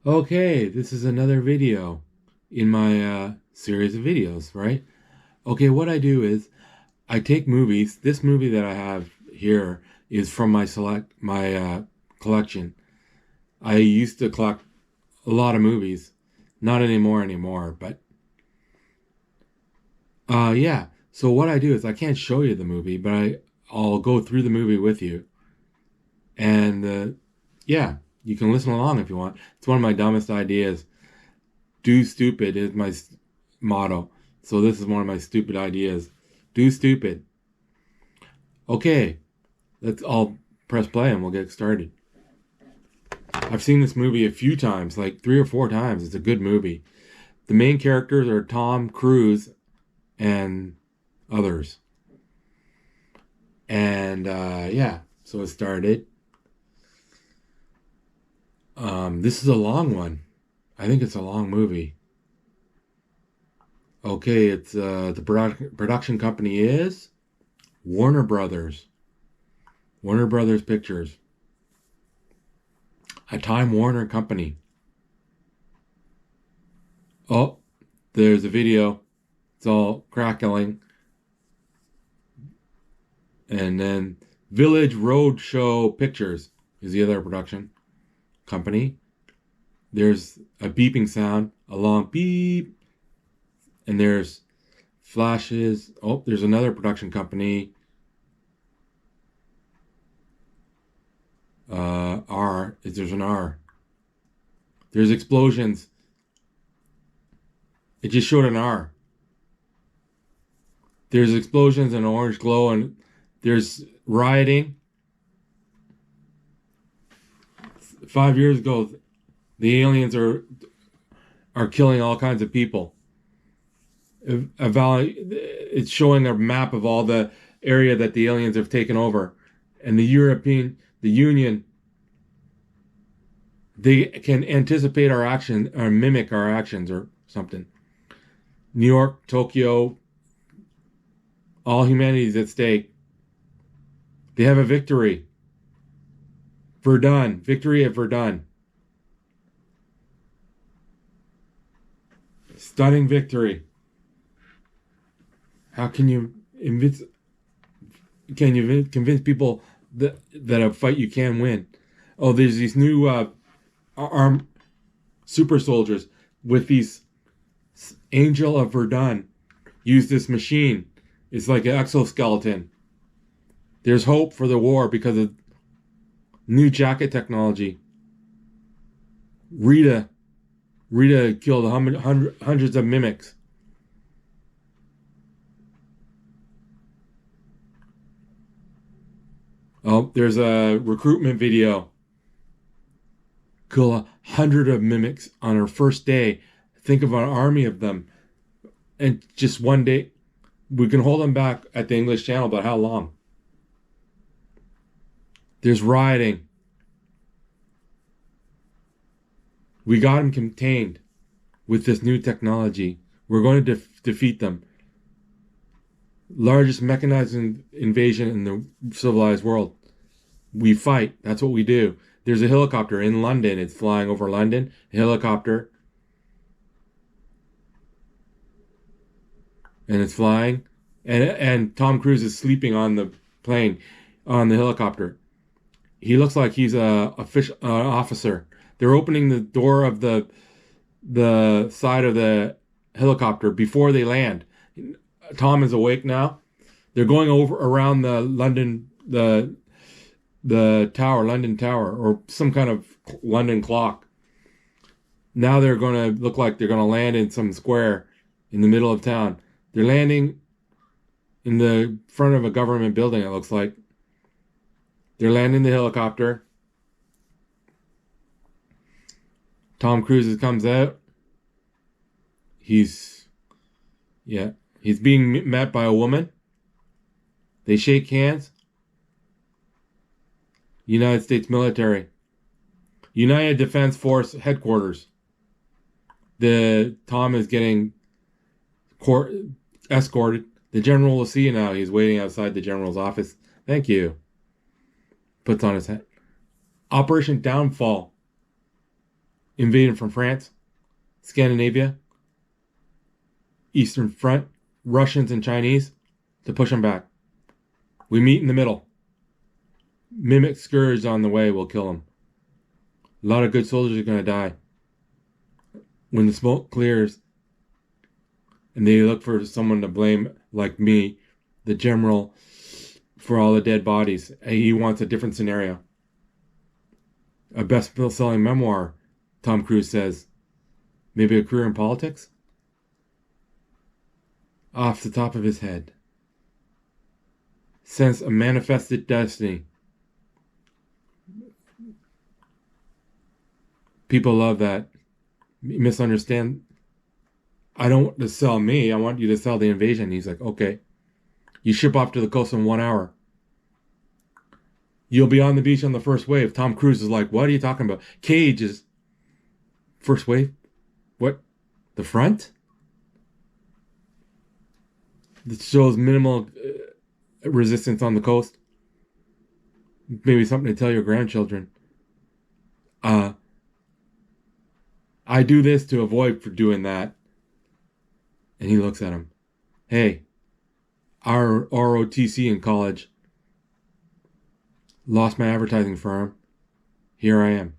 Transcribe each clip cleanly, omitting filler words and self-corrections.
Okay, this is another video in my series of videos, right? Okay, what I do is I take movies. This movie that I have here is from my collection. I used to collect a lot of movies, not anymore, but yeah. So what I do is I can't show you the movie, but I'll go through the movie with you, and yeah, you can listen along if you want. It's one of my dumbest ideas. Do stupid is my motto. So this is one of my stupid ideas. Do stupid. Okay, let's all press play and we'll get started. I've seen this movie a few times, like 3 or 4 times. It's a good movie. The main characters are Tom Cruise and others. And yeah, so it started. This is a long one. I think it's a long movie. Okay, it's the production company is Warner Brothers. Warner Brothers Pictures. A Time Warner company. Oh, there's a video. It's all crackling. And then Village Roadshow Pictures is the other production company. There's a beeping sound, a long beep. And there's flashes. Oh, there's another production company. There's an R. There's explosions. It just showed an R. There's explosions and orange glow, and there's rioting. 5 years ago, the aliens are killing all kinds of people. It's showing a map of all the area that the aliens have taken over, and the Union, they can anticipate our action or mimic our actions or something. New York, Tokyo, all humanity is at stake. They have a victory. Verdun, victory at Verdun. Stunning victory. How can you convince people that a fight you can win? Oh, there's these new armed super soldiers with these Angel of Verdun. Use this machine. It's like an exoskeleton. There's hope for the war because of new jacket technology. Rita killed hundreds of mimics. Oh, there's a recruitment video. Kill 100 of mimics on her first day. Think of an army of them. And just one day, we can hold them back at the English Channel, but how long? There's rioting. We got them contained with this new technology. We're going to defeat them. Largest mechanized invasion in the civilized world. We fight. That's what we do. There's a helicopter in London. It's flying over London. A helicopter. And it's flying. And Tom Cruise is sleeping on the plane, on the helicopter. He looks like he's a officer. They're opening the door of the side of the helicopter before they land. Tom is awake now. They're going over around the London tower, London Tower, or some kind of London clock. Now they're going to look like they're going to land in some square in the middle of town. They're landing in the front of a government building, it looks like. They're landing the helicopter. Tom Cruise comes out. He's being met by a woman. They shake hands. United States military. United Defense Force headquarters. Tom is getting escorted. The general will see you now. He's waiting outside the general's office. Thank you. Puts on his hat. Operation Downfall. invading from France, Scandinavia, Eastern Front, Russians and Chinese, to push them back. We meet in the middle. Mimic scourge on the way will kill them. A lot of good soldiers are going to die. When the smoke clears and they look for someone to blame, like me, the general, for all the dead bodies, he wants a different scenario. A best-selling memoir, Tom Cruise says. Maybe a career in politics? Off the top of his head. Sense of manifested destiny. People love that. Misunderstand. I don't want to sell me. I want you to sell the invasion. He's like, okay. You ship off to the coast in 1 hour. You'll be on the beach on the first wave. Tom Cruise is like, what are you talking about? Cage is first wave? What? The front? It shows minimal resistance on the coast. Maybe something to tell your grandchildren. I do this to avoid for doing that. And he looks at him. Hey, our ROTC in college lost my advertising firm. Here I am.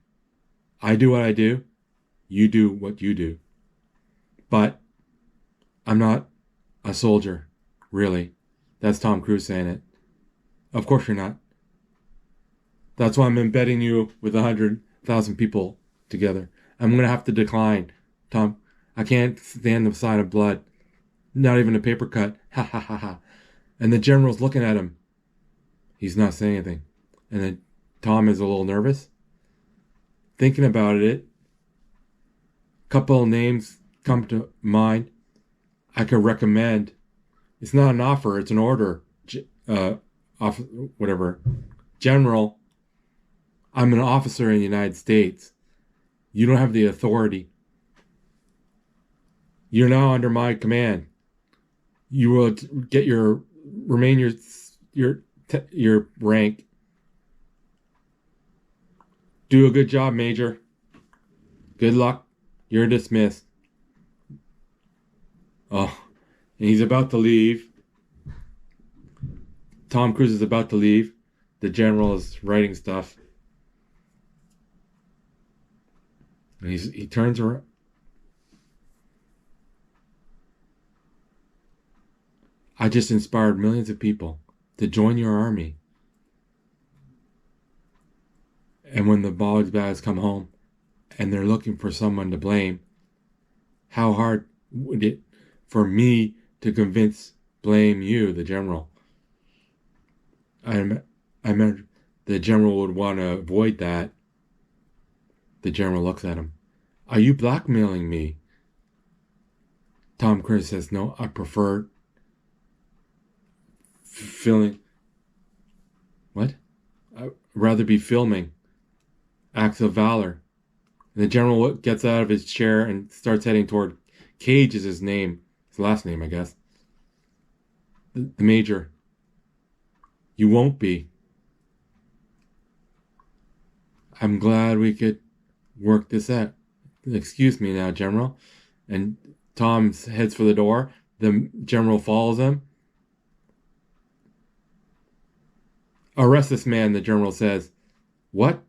I do what I do. You do what you do. But I'm not a soldier, really. That's Tom Cruise saying it. Of course you're not. That's why I'm embedding you with 100,000 people together. I'm going to have to decline, Tom. I can't stand the sight of blood. Not even a paper cut. Ha ha ha ha. And the general's looking at him. He's not saying anything. And then Tom is a little nervous. Thinking about it, a couple of names come to mind. I could recommend. It's not an offer, it's an order. Whatever. General, I'm an officer in the United States. You don't have the authority. You're now under my command. You will get remain your rank. Do a good job, Major. Good luck. You're dismissed. Oh, and he's about to leave. Tom Cruise is about to leave. The general is writing stuff. And he turns around. I just inspired millions of people to join your army. And when the Boggs guys come home and they're looking for someone to blame, how hard would it for me to blame you, the general? I meant the general would want to avoid that. The general looks at him. Are you blackmailing me? Tom Cruise says, no, I prefer feeling. What? I'd rather be filming acts of valor. And the general gets out of his chair and starts heading toward Cage is his name. His last name, I guess. The major. You won't be. I'm glad we could work this out. Excuse me now, General. And Tom heads for the door. The general follows him. Arrest this man, the general says. What?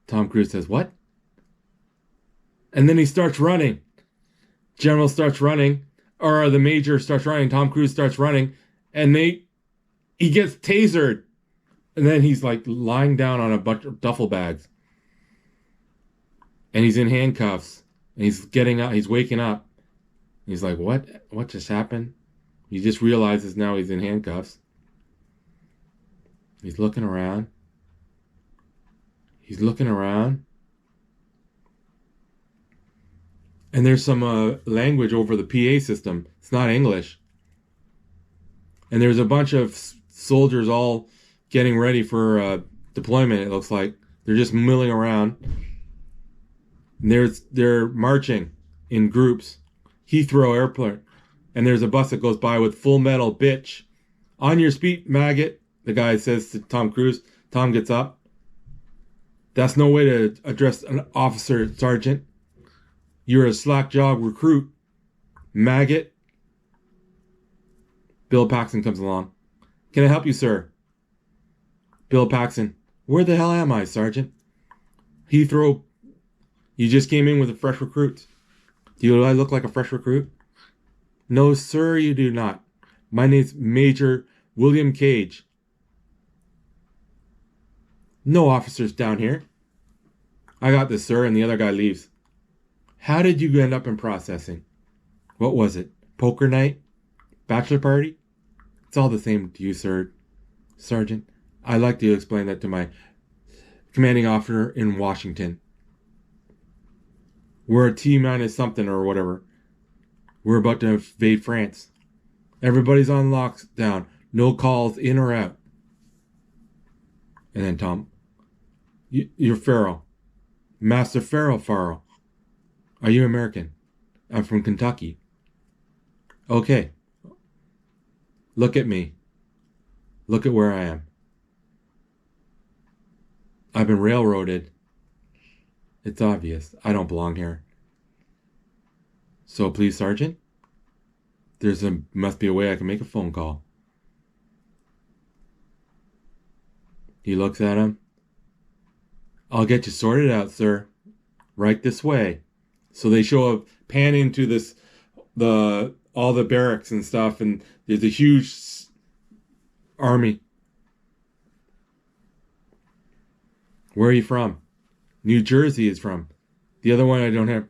Tom Cruise says, what? And then he starts running. General starts running. Or the major starts running. Tom Cruise starts running. And he gets tasered. And then he's like lying down on a bunch of duffel bags. And he's in handcuffs. And he's getting out. He's waking up. He's like, what? What just happened? He just realizes now he's in handcuffs. He's looking around. He's looking around. And there's some language over the PA system. It's not English. And there's a bunch of soldiers all getting ready for deployment, it looks like. They're just milling around. And they're marching in groups. Heathrow Airport. And there's a bus that goes by with full metal, bitch. On your feet, maggot, the guy says to Tom Cruise. Tom gets up. That's no way to address an officer, sergeant. You're a slack-jawed recruit, maggot. Bill Paxton comes along. Can I help you, sir? Bill Paxton. Where the hell am I, Sergeant? Heathrow. You just came in with a fresh recruit. Do I look like a fresh recruit? No, sir, you do not. My name's Major William Cage. No officers down here. I got this, sir, and the other guy leaves. How did you end up in processing? What was it? Poker night? Bachelor party? It's all the same to you, sir. Sergeant, I'd like to explain that to my commanding officer in Washington. We're a T-minus something or whatever. We're about to invade France. Everybody's on lockdown. No calls in or out. And then Tom, you're Farrell. Master Farrell. Are you American? I'm from Kentucky. Okay. Look at me. Look at where I am. I've been railroaded. It's obvious. I don't belong here. So please, Sergeant, must be a way I can make a phone call. He looks at him. I'll get you sorted out, sir. Right this way. So they show a pan into all the barracks and stuff, and there's a huge army. Where are you from? New Jersey is from. The other one I don't have.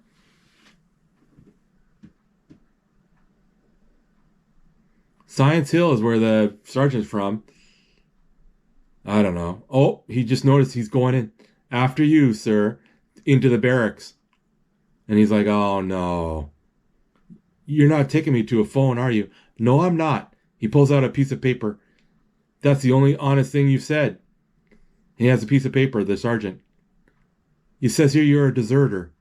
Science Hill is where the sergeant's from. I don't know. Oh, he just noticed he's going in. After you, sir. Into the barracks. And he's like, oh no. You're not taking me to a phone, are you? No, I'm not. He pulls out a piece of paper. That's the only honest thing you've said. He has a piece of paper, the sergeant. It says here you're a deserter.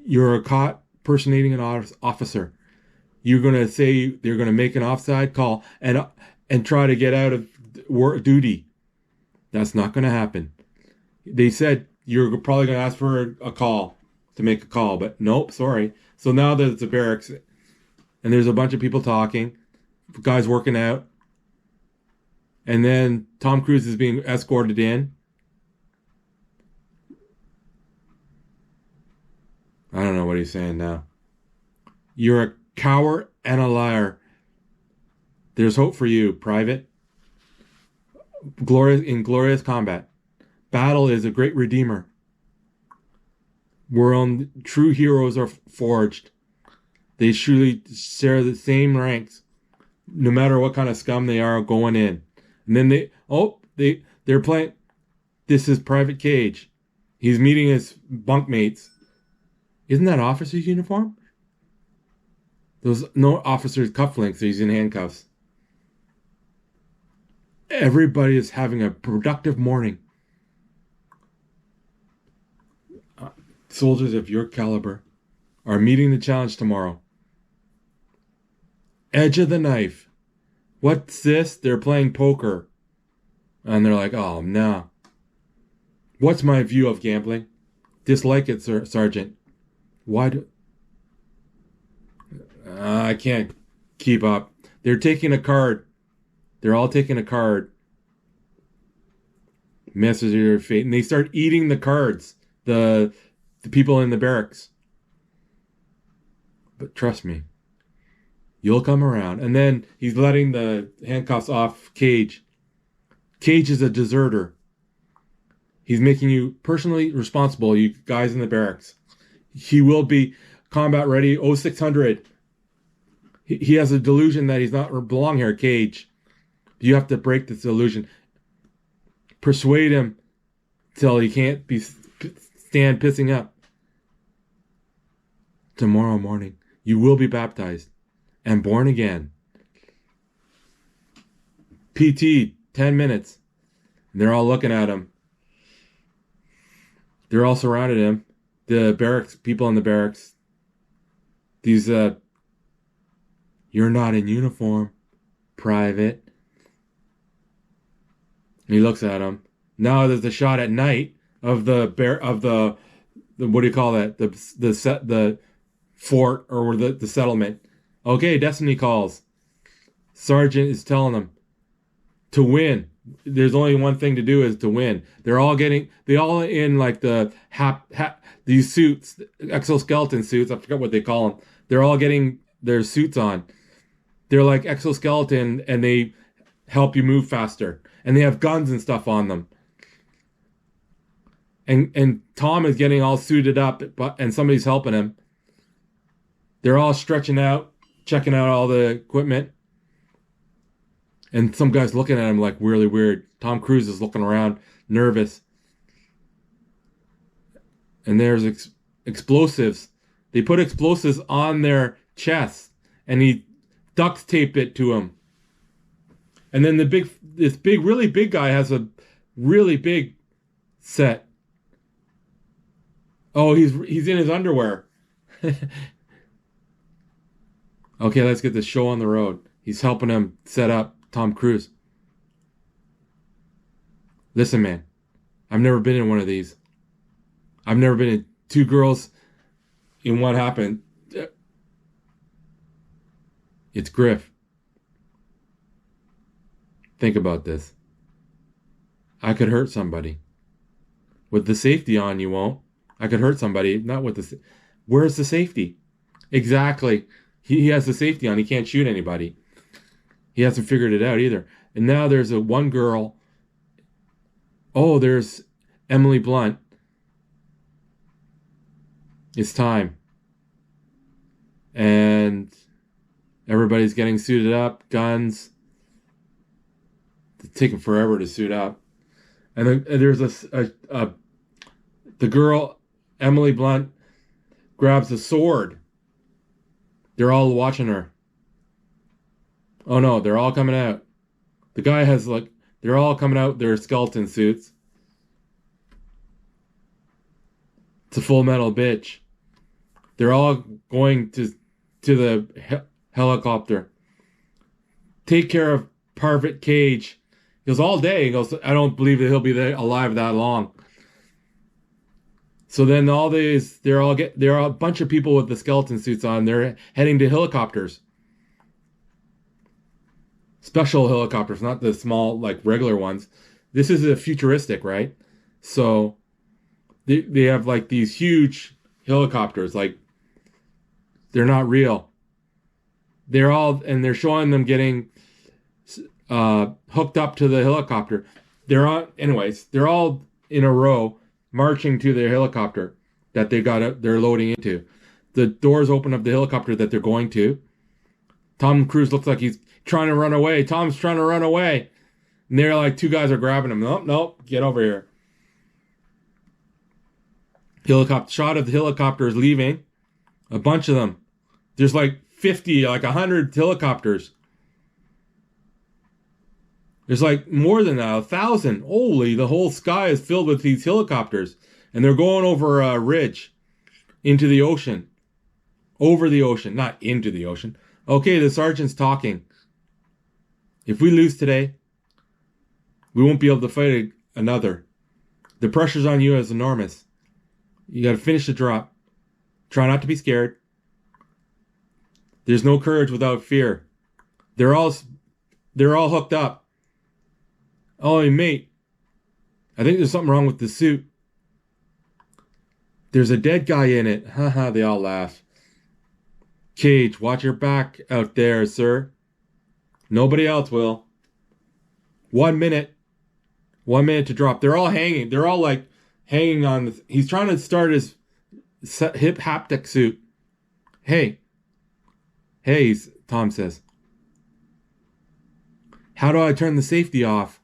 You're a caught personating an officer. You're going to say they're going to make an offside call and try to get out of duty. That's not going to happen. They said you're probably going to ask for a call to make a call, but nope, sorry. So now there's a barracks and there's a bunch of people talking, guys working out. And then Tom Cruise is being escorted in. I don't know what he's saying now. You're a coward and a liar. There's hope for you, Private. Glorious combat. Battle is a great redeemer. Whereon true heroes are forged. They truly share the same ranks, no matter what kind of scum they are going in. And then they're playing. This is Private Cage. He's meeting his bunkmates. Isn't that officer's uniform? Those no officer's cufflinks. He's in handcuffs. Everybody is having a productive morning. Soldiers of your caliber are meeting the challenge tomorrow. Edge of the knife. What's this? They're playing poker. And they're like, oh, no. What's my view of gambling? Dislike it, sir, Sergeant. Why do... I can't keep up. They're taking a card. They're all taking a card. Messes of your fate. And they start eating the cards. The people in the barracks. But trust me. You'll come around. And then he's letting the handcuffs off Cage. Cage is a deserter. He's making you personally responsible, you guys in the barracks. He will be combat ready 0600. He has a delusion that he's not belong here, Cage. You have to break this delusion. Persuade him till he can't stand pissing up. Tomorrow morning, you will be baptized and born again. PT, 10 minutes. And they're all looking at him. They're all surrounded him. The barracks, people in the barracks. These, you're not in uniform, Private. And he looks at him. Now there's a shot at night of the what do you call that? The fort or the settlement. Okay, Destiny calls. Sergeant is telling them to win. There's only one thing to do is to win. They all in like these suits, exoskeleton suits. I forget what they call them. They're all getting their suits on. They're like exoskeleton and they help you move faster. And they have guns and stuff on them. And Tom is getting all suited up, and somebody's helping him. They're all stretching out, checking out all the equipment. And some guy's looking at him like really weird. Tom Cruise is looking around, nervous. And there's explosives. They put explosives on their chest, and he duct tape it to him. And then this really big guy has a really big set. Oh, he's in his underwear. Okay, let's get the show on the road. He's helping him set up Tom Cruise. Listen, man, I've never been in one of these. I've never been in two girls in what happened. It's Griff. Think about this. I could hurt somebody. With the safety on, you won't. I could hurt somebody, not with the... Where's the safety? Exactly. He has the safety on. He can't shoot anybody. He hasn't figured it out either. And now there's one girl. Oh, there's Emily Blunt. It's time. And everybody's getting suited up. Guns. It's taking forever to suit up. And there's the girl, Emily Blunt, grabs a sword. They're all watching her. Oh no, they're all coming out. The guy has they're all coming out their skeleton suits. It's a Full Metal bitch. They're all going to the helicopter. Take care of Private Cage. He goes all day. He goes, I don't believe that he'll be alive that long. So then there are a bunch of people with the skeleton suits on. They're heading to helicopters. Special helicopters, not the small, regular ones. This is a futuristic, right? So they have these huge helicopters, they're not real. They're showing them getting hooked up to the helicopter. They're all in a row marching to their helicopter that they're loading into. The doors open of the helicopter that they're going to. Tom Cruise looks like he's trying to run away. Tom's trying to run away. And they're two guys are grabbing him. Nope, get over here. Shot of the helicopters leaving. A bunch of them. There's 50, 100 helicopters. There's more than that, 1,000. Holy, the whole sky is filled with these helicopters. And they're going over a ridge into the ocean. Over the ocean, not into the ocean. Okay, the sergeant's talking. If we lose today, we won't be able to fight another. The pressure's on you is enormous. You got to finish the drop. Try not to be scared. There's no courage without fear. They're all hooked up. Oh, mate, I think there's something wrong with the suit. There's a dead guy in it. Haha, they all laugh. Cage, watch your back out there, sir. Nobody else will. 1 minute. 1 minute to drop. They're all hanging. They're all hanging on. He's trying to start his hip haptic suit. Hey, Tom says. How do I turn the safety off?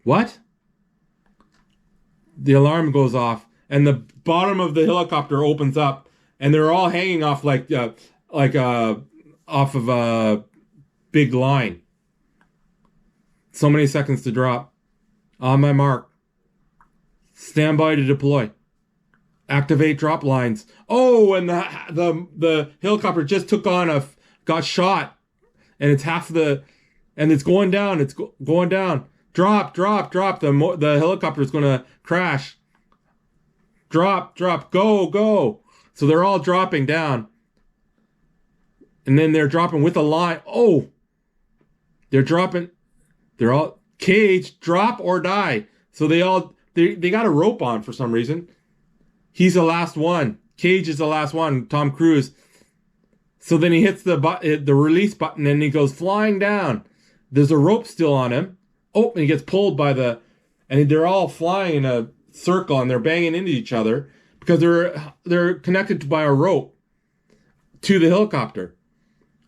What? The alarm goes off, and the bottom of the helicopter opens up, and they're all hanging off off of a big line. So many seconds to drop. On my mark. Stand by to deploy. Activate drop lines. Oh, and the helicopter just got shot, and it's and it's going down. It's going down. Drop. The helicopter is going to crash. drop, go, go. So they're all dropping down. And then they're dropping with a line. Oh, they're dropping. They're all, Cage, drop or die. So they got a rope on for some reason. He's the last one. Cage is the last one, Tom Cruise. So then he hits the release button and he goes flying down. There's a rope still on him. Oh, and he gets pulled by and they're all flying in a circle and they're banging into each other because they're connected by a rope to the helicopter.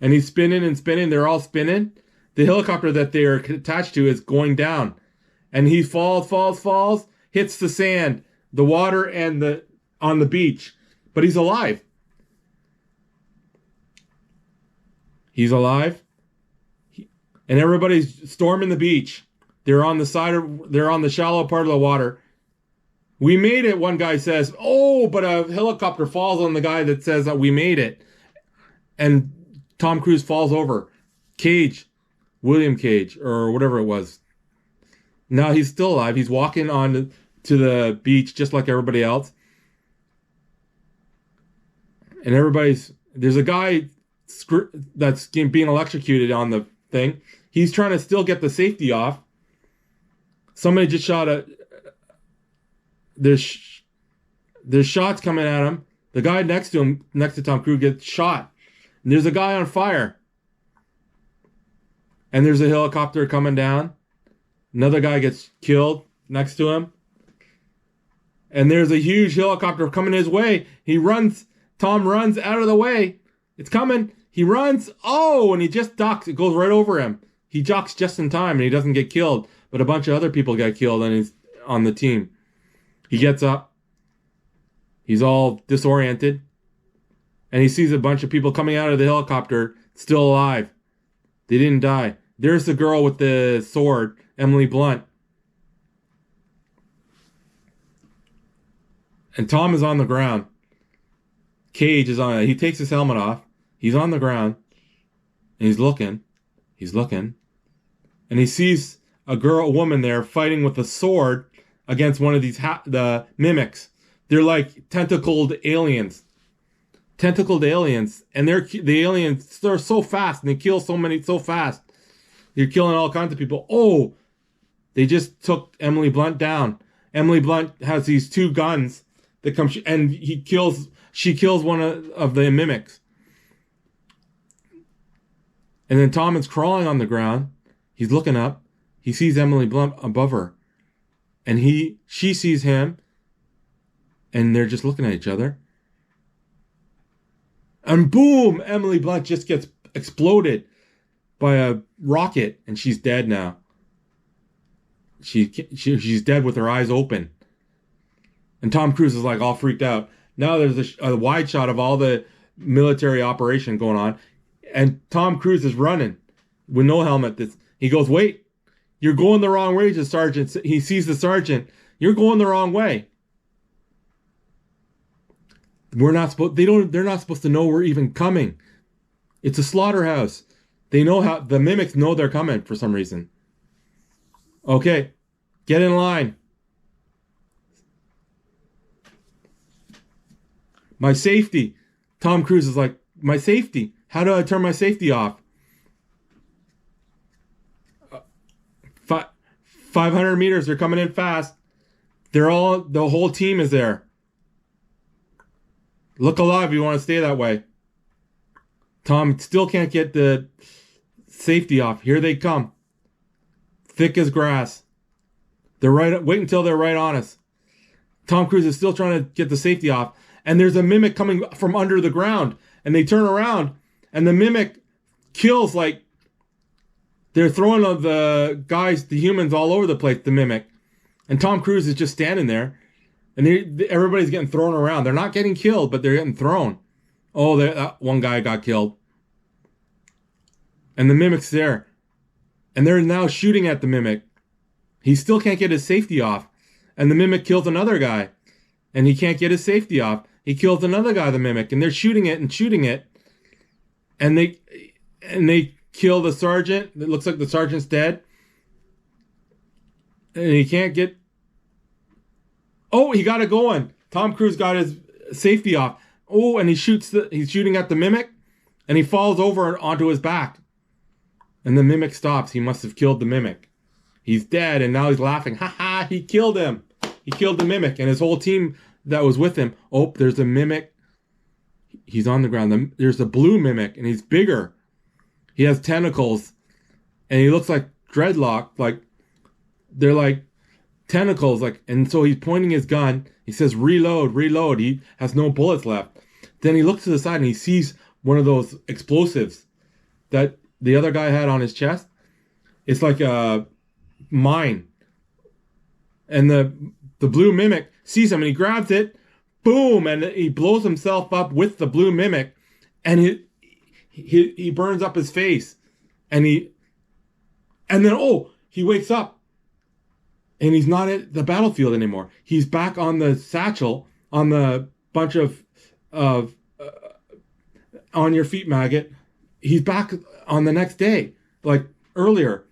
And he's spinning and spinning. They're all spinning. The helicopter that they are attached to is going down. And he falls, hits the sand, the water, and on the beach. But he's alive. He's alive. And everybody's storming the beach. They're on the shallow part of the water. We made it, one guy says. Oh, but a helicopter falls on the guy that says that we made it. And Tom Cruise falls over. Cage, William Cage, or whatever it was. Now he's still alive. He's walking on to the beach just like everybody else. And there's a guy that's being electrocuted on the thing. He's trying to still get the safety off. Somebody just shot there's shots coming at him. The guy next to Tom Cruise, gets shot. And there's a guy on fire. And there's a helicopter coming down. Another guy gets killed next to him. And there's a huge helicopter coming his way. Tom runs out of the way. It's coming. He runs. Oh, and he just ducks. It goes right over him. He ducks just in time and he doesn't get killed. But a bunch of other people get killed and he's on the team. He gets up. He's all disoriented. And he sees a bunch of people coming out of the helicopter still alive. They didn't die. There's the girl with the sword, Emily Blunt. And Tom is on the ground. Cage is on it. He takes his helmet off. He's on the ground. And he's looking. And he sees a woman there fighting with a sword against one of these the mimics. They're like tentacled aliens. And the aliens, they're so fast and they kill so many so fast. They're killing all kinds of people. Oh, they just took Emily Blunt down. Emily Blunt has these two guns that come and she kills one of the mimics. And then Tom is crawling on the ground. He's looking up. He sees Emily Blunt above her. And she sees him. And they're just looking at each other. And boom! Emily Blunt just gets exploded by a rocket. And she's dead now. She's dead with her eyes open. And Tom Cruise is like all freaked out. Now there's a wide shot of all the military operation going on. And Tom Cruise is running with no helmet. He goes, wait, you're going the wrong way to the sergeant. He sees the sergeant. You're going the wrong way. They're not supposed to know we're even coming. It's a slaughterhouse. They know the mimics know they're coming for some reason. Okay, get in line. My safety. Tom Cruise is like, my safety. How do I turn my safety off? 500 meters. They're coming in fast. The whole team is there. Look alive. You want to stay that way. Tom still can't get the safety off. Here they come. Thick as grass. Wait until they're right on us. Tom Cruise is still trying to get the safety off. And there's a mimic coming from under the ground. And they turn around. And the mimic kills they're throwing the humans all over the place, the mimic. And Tom Cruise is just standing there. And everybody's getting thrown around. They're not getting killed, but they're getting thrown. Oh, that one guy got killed. And the mimic's there. And they're now shooting at the mimic. He still can't get his safety off. And the mimic kills another guy. And he can't get his safety off. He kills another guy, the mimic. And they're shooting it. And they kill the sergeant. It looks like the sergeant's dead. And he can't get... Oh, he got it going. Tom Cruise got his safety off. Oh, and he's shooting at the mimic, and he falls over onto his back. And the mimic stops. He must have killed the mimic. He's dead, and now he's laughing. Ha ha, he killed him. He killed the mimic, and his whole team that was with him. Oh, there's a mimic. He's on the ground. There's a blue mimic, and he's bigger. He has tentacles, and he looks like dreadlock. Like, they're like tentacles. Like, and so he's pointing his gun. He says, reload, reload. He has no bullets left. Then he looks to the side, and he sees one of those explosives that the other guy had on his chest. It's like a mine. And the blue mimic sees him, and he grabs it. Boom! And he blows himself up with the blue mimic, and he burns up his face, and then he wakes up, and he's not at the battlefield anymore. He's back on the satchel, on the bunch of on your feet, maggot. He's back on the next day, like earlier.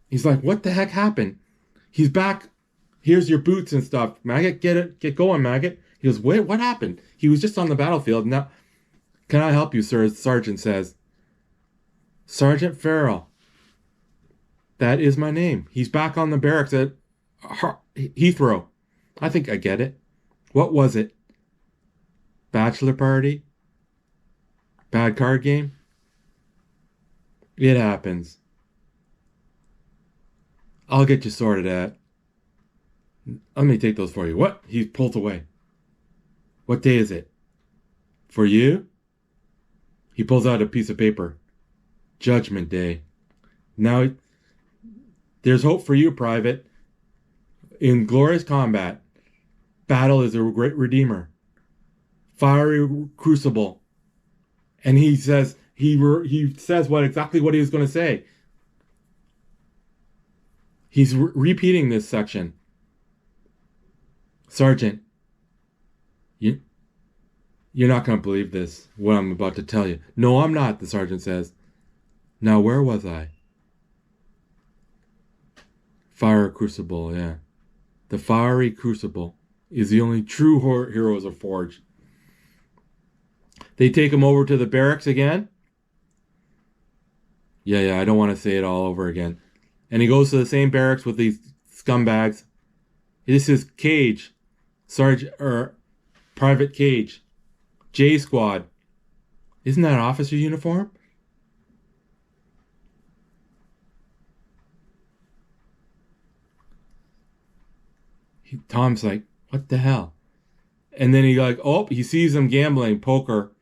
He's like, what the heck happened? He's back. Here's your boots and stuff, maggot. Get going, maggot. He goes, wait, what happened? He was just on the battlefield. Now, can I help you, sir? The sergeant says. Sergeant Farrell. That is my name. He's back on the barracks at Heathrow. I think I get it. What was it? Bachelor party? Bad card game? It happens. I'll get you sorted out. Let me take those for you. What? He pulls away. What day is it? For you? He pulls out a piece of paper. Judgment Day. Now, there's hope for you, Private. In glorious combat, battle is a great redeemer. Fiery crucible. And he says, he says exactly what he was going to say. He's repeating this section. Sergeant, you're not going to believe this, what I'm about to tell you. No, I'm not, the sergeant says. Now, where was I? Fire crucible, yeah. The fiery crucible is the only true heroes are forged. They take him over to the barracks again. Yeah, I don't want to say it all over again. And he goes to the same barracks with these scumbags. This is Cage. Private Cage. J Squad. Isn't that an officer uniform? Tom's like, what the hell? And then he sees them gambling, poker.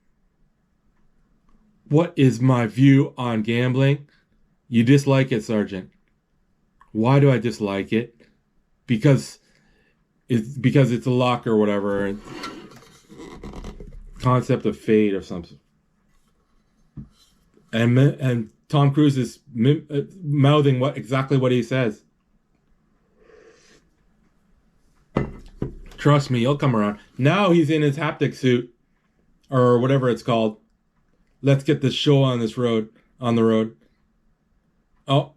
What is my view on gambling? You dislike it, Sergeant. Why do I dislike it? Because it's a luck or whatever. Concept of fate or something. And Tom Cruise is mouthing exactly what he says. Trust me, he'll come around. Now he's in his haptic suit, or whatever it's called. Let's get this show on the road. Oh.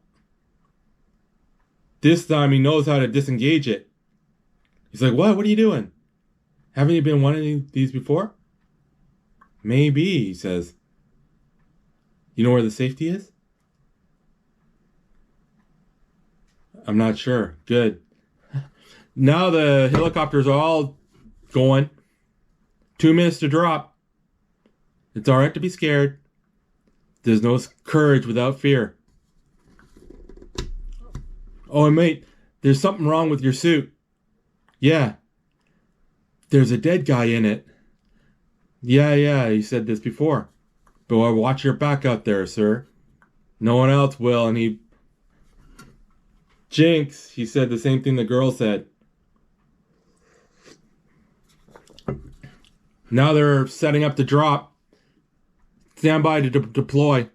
This time he knows how to disengage it. He's like, what? What are you doing? Haven't you been one of these before? Maybe, he says. You know where the safety is? I'm not sure. Good. Now the helicopters are all going. 2 minutes to drop. It's all right to be scared. There's no courage without fear. Oh, mate, there's something wrong with your suit. Yeah. There's a dead guy in it. Yeah, he said this before. But watch your back out there, sir. No one else will. And he... Jinx, he said the same thing the girl said. Now they're setting up the drop. Stand by to deploy.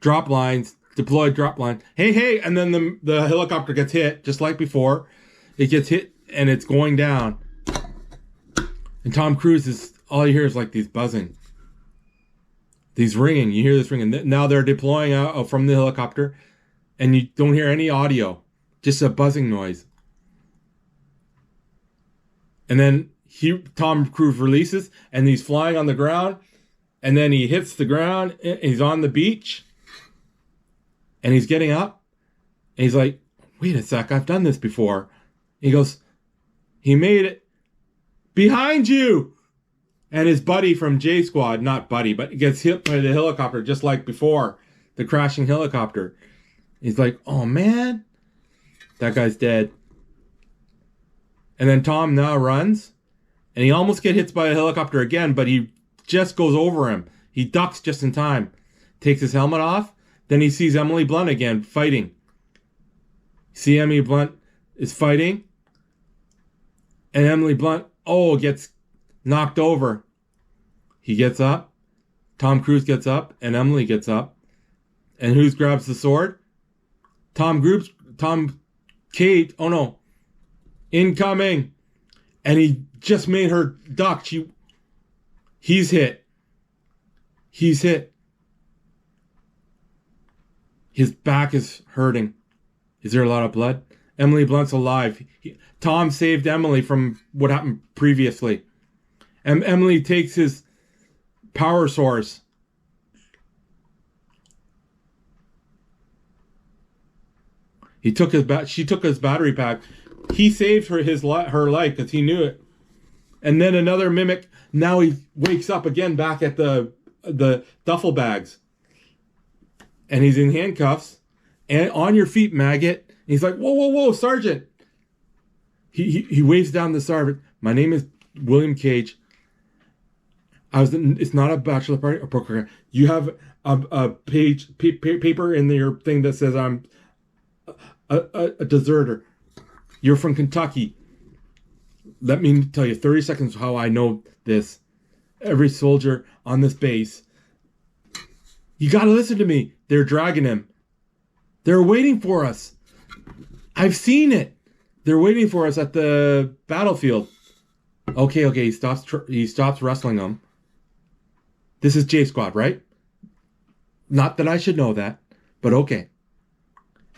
Drop lines. Deploy drop line. Hey, and then the helicopter gets hit, just like before. It gets hit, and it's going down. And Tom Cruise all you hear is like these buzzing. These ringing. You hear this ringing. Now they're deploying out from the helicopter, and you don't hear any audio. Just a buzzing noise. And then Tom Cruise releases, and he's flying on the ground, and then he hits the ground, and he's on the beach, and he's getting up, and he's like, wait a sec, I've done this before. He goes, he made it. Behind you! And his buddy from J Squad, not buddy, but gets hit by the helicopter just like before, the crashing helicopter. He's like, oh man, that guy's dead. And then Tom now runs, and he almost gets hit by a helicopter again, but he just goes over him. He ducks just in time, takes his helmet off, then he sees Emily Blunt again fighting. See, Emily Blunt is fighting, and Emily Blunt, gets knocked over. He gets up, Tom Cruise gets up, and Emily gets up. And who grabs the sword? Kate, incoming. And he just made her duck. He's hit. His back is hurting. Is there a lot of blood? Emily Blunt's alive. Tom saved Emily from what happened previously. And Emily takes his power source. She took his battery pack. He saved her life because he knew it. And then another mimic. Now he wakes up again back at the duffel bags, and he's in handcuffs and on your feet, maggot. And he's like, whoa, Sergeant. He waves down the sergeant. My name is William Cage. It's not a bachelor party or poker. You have a paper in your thing that says I'm a deserter. You're from Kentucky. Let me tell you 30 seconds how I know this. Every soldier on this base. You gotta listen to me. They're dragging him. They're waiting for us. I've seen it. They're waiting for us at the battlefield. Okay. He stops wrestling them. This is J Squad, right? Not that I should know that, but okay.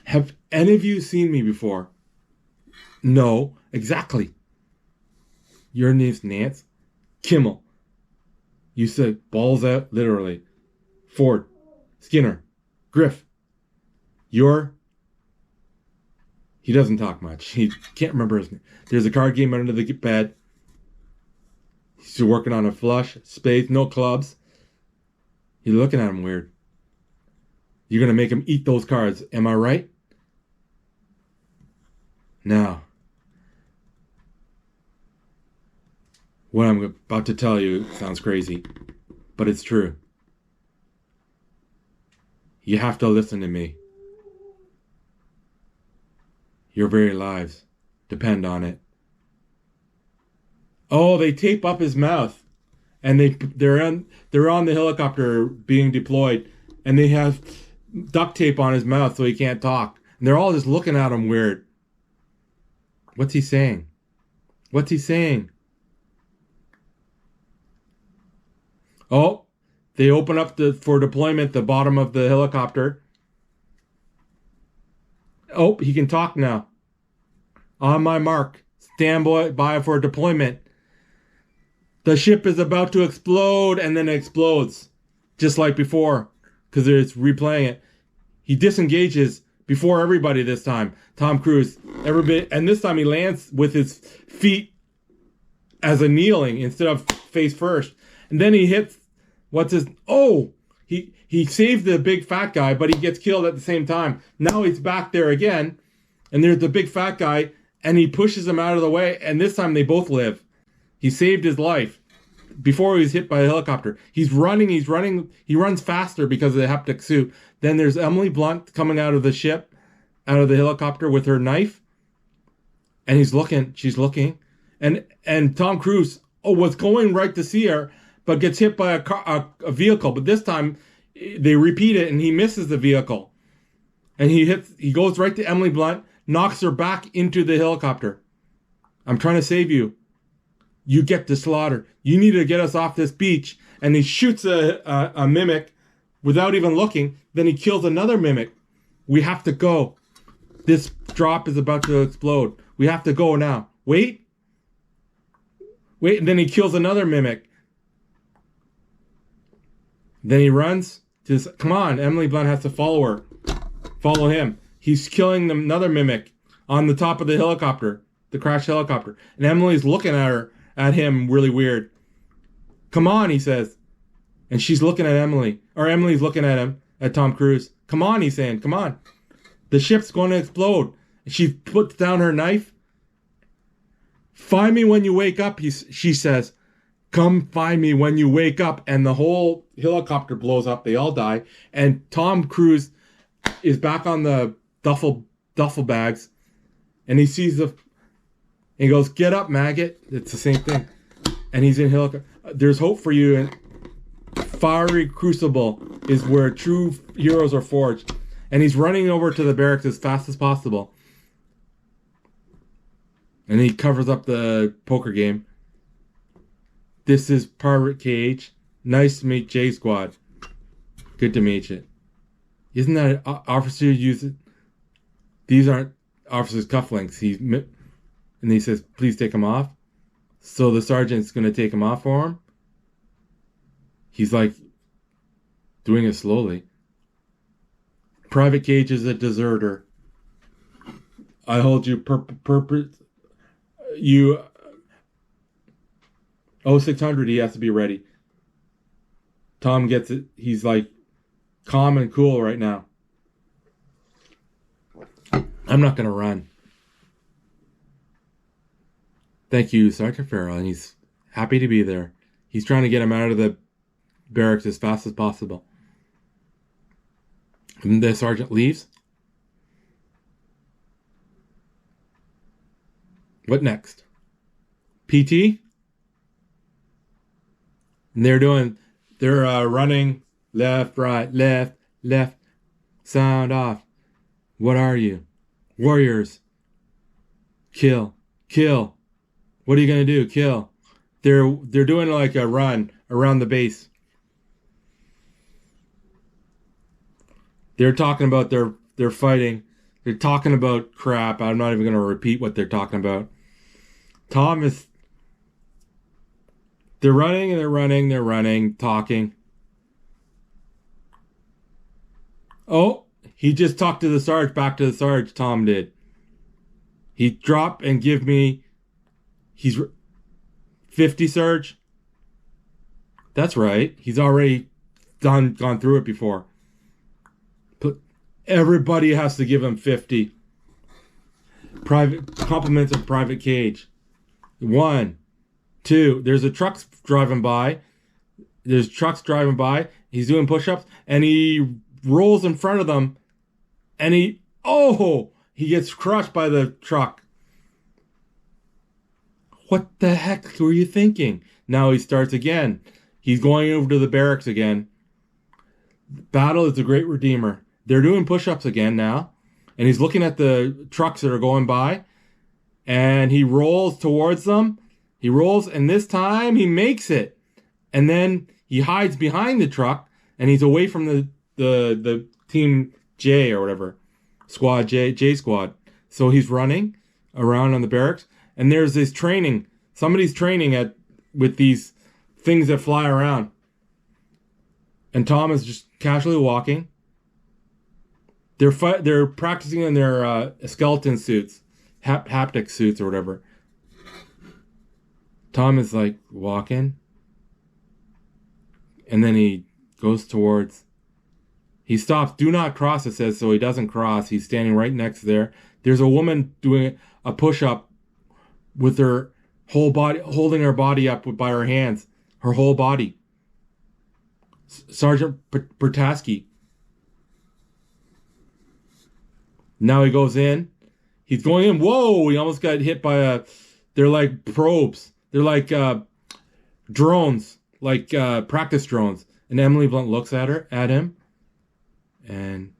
Have any of you seen me before? No, exactly. Your name's Nance Kimmel. You said balls out, literally. Ford, Skinner, Griff. He doesn't talk much. He can't remember his name. There's a card game under the bed. He's working on a flush, spades, no clubs. You're looking at him weird. You're going to make him eat those cards. Am I right? Now, what I'm about to tell you sounds crazy, but it's true. You have to listen to me. Your very lives depend on it. Oh, they tape up his mouth, and they're on the helicopter being deployed, and they have duct tape on his mouth so he can't talk. And they're all just looking at him weird. What's he saying? Oh, they open up for deployment the bottom of the helicopter. Oh, he can talk now. On my mark. Stand by for deployment. The ship is about to explode, and then it explodes. Just like before, because it's replaying it. He disengages before everybody this time. Tom Cruise. And this time he lands with his feet as a kneeling instead of face first. And then he hits, he saved the big fat guy, but he gets killed at the same time. Now he's back there again, and there's the big fat guy, and he pushes him out of the way, and this time they both live. He saved his life before he was hit by a helicopter. He's running, he runs faster because of the haptic suit. Then there's Emily Blunt coming out of the ship, out of the helicopter with her knife, and she's looking, and Tom Cruise was going right to see her, but gets hit by a vehicle. But this time, they repeat it, and he misses the vehicle. And he goes right to Emily Blunt, knocks her back into the helicopter. I'm trying to save you. You get to slaughter. You need to get us off this beach. And he shoots a mimic without even looking. Then he kills another mimic. We have to go. This drop is about to explode. We have to go now. Wait. Wait, and then he kills another mimic. Then he runs to this, come on, Emily Blunt has to follow her. Follow him. He's killing another mimic on the top of the helicopter, the crashed helicopter. And Emily's looking at him really weird. Come on, he says. And she's looking at Emily. Or Emily's looking at him, at Tom Cruise. Come on, he's saying, come on. The ship's going to explode. And she puts down her knife. Find me when you wake up, she says. Come find me when you wake up. And the whole helicopter blows up. They all die. And Tom Cruise is back on the duffel bags. And he sees and he goes, get up, maggot. It's the same thing. And he's in helicopter. There's hope for you. And fiery crucible is where true heroes are forged. And he's running over to the barracks as fast as possible. And he covers up the poker game. This is Private Cage. Nice to meet J Squad. Good to meet you. Isn't that an officer using? These aren't officers' cufflinks. And he says, please take them off. So the sergeant's going to take them off for him. He's like doing it slowly. Private Cage is a deserter. I hold you you 0600, he has to be ready. Tom gets it. He's like calm and cool right now. I'm not going to run. Thank you, Sergeant Farrell. And he's happy to be there. He's trying to get him out of the barracks as fast as possible. And the sergeant leaves. What next? PT? And they're running left, right, left, left. Sound off. What are you? Warriors. Kill. Kill. What are you going to do? Kill. They're doing like a run around the base. They're talking about they're fighting. They're talking about crap. I'm not even going to repeat what they're talking about. They're running, talking. Oh, he just talked to the Sarge, back to the Sarge, Tom did. He dropped and give me, he's 50 Sarge. That's right. He's already gone through it before. But everybody has to give him 50. Compliments of Private Cage. 1, 2. There's trucks driving by. He's doing push-ups, and he rolls in front of them, and he gets crushed by the truck. What the heck were you thinking? Now he starts again. He's going over to the barracks again. Battle is the great redeemer. They're doing push-ups again now, and he's looking at the trucks that are going by, and he rolls towards them. He rolls, and this time he makes it. And then he hides behind the truck, and he's away from the team J or whatever. Squad J Squad. So he's running around on the barracks, and there's this training. Somebody's training with these things that fly around. And Tom is just casually walking. They're practicing in their skeleton suits, haptic suits or whatever. Tom is like walking, and then he goes towards. He stops. Do not cross, it says, so he doesn't cross. He's standing right next there. There's a woman doing a push-up with her whole body, holding her body up by her hands, her whole body. Sergeant Bertasky. Now he goes in. He's going in. Whoa! He almost got hit by they're like probes. They're like drones, like practice drones. And Emily Blunt looks at him, and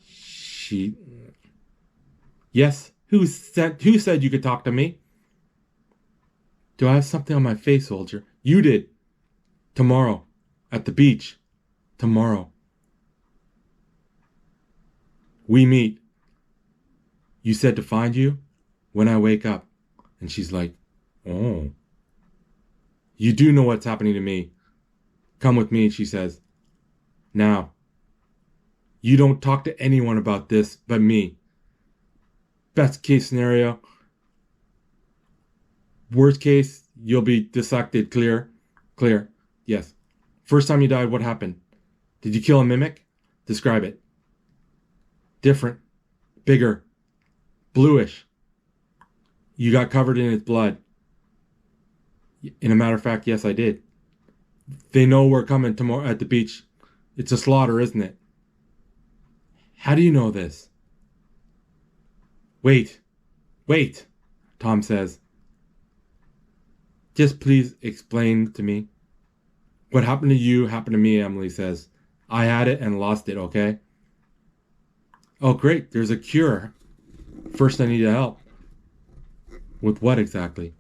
she, yes. Who said you could talk to me? Do I have something on my face, soldier? You did. Tomorrow, at the beach. Tomorrow. We meet. You said to find you when I wake up. And she's like, oh. You do know what's happening to me. Come with me, she says. Now. You don't talk to anyone about this but me. Best case scenario. Worst case, you'll be dissected. Clear? Clear. Yes. First time you died, what happened? Did you kill a mimic? Describe it. Different. Bigger. Bluish. You got covered in its blood. In a matter of fact, yes, I did. They know we're coming tomorrow at the beach. It's a slaughter, isn't it? How do you know this? Wait. Wait, Tom says. Just please explain to me. What happened to you happened to me, Emily says. I had it and lost it, okay? Oh, great. There's a cure. First, I need to help. With what exactly?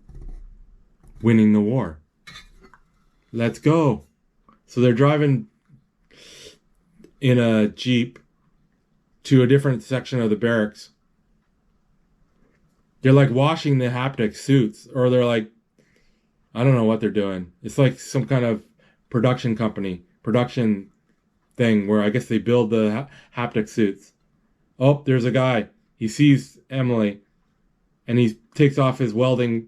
Winning the war. Let's go. So they're driving in a Jeep to a different section of the barracks. They're like washing the haptic suits, or they're like, I don't know what they're doing. It's like some kind of production thing where I guess they build the haptic suits. Oh, there's a guy. He sees Emily and he takes off his welding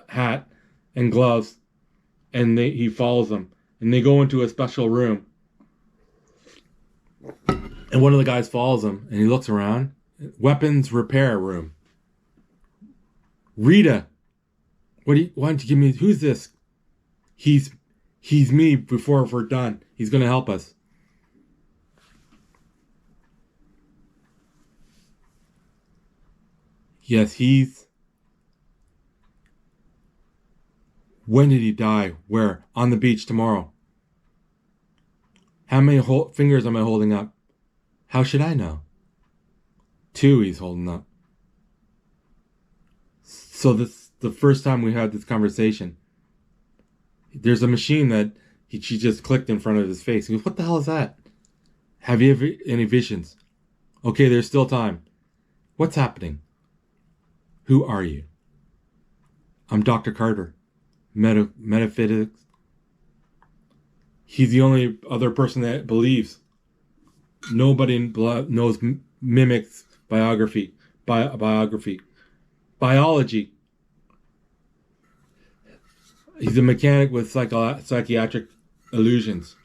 hat and gloves and he follows them. And they go into a special room. And one of the guys follows him and he looks around. Weapons repair room. Rita, why don't you give me, who's this? He's me before we're done. He's going to help us. Yes, when did he die? Where? On the beach tomorrow. How many fingers am I holding up? How should I know? 2 he's holding up. So this is the first time we had this conversation. There's a machine that she just clicked in front of his face. He goes, what the hell is that? Have you ever any visions? Okay, there's still time. What's happening? Who are you? I'm Dr. Carter. Metaphysics. He's the only other person that believes. Nobody knows mimics biography. Biology. He's a mechanic with psychiatric illusions.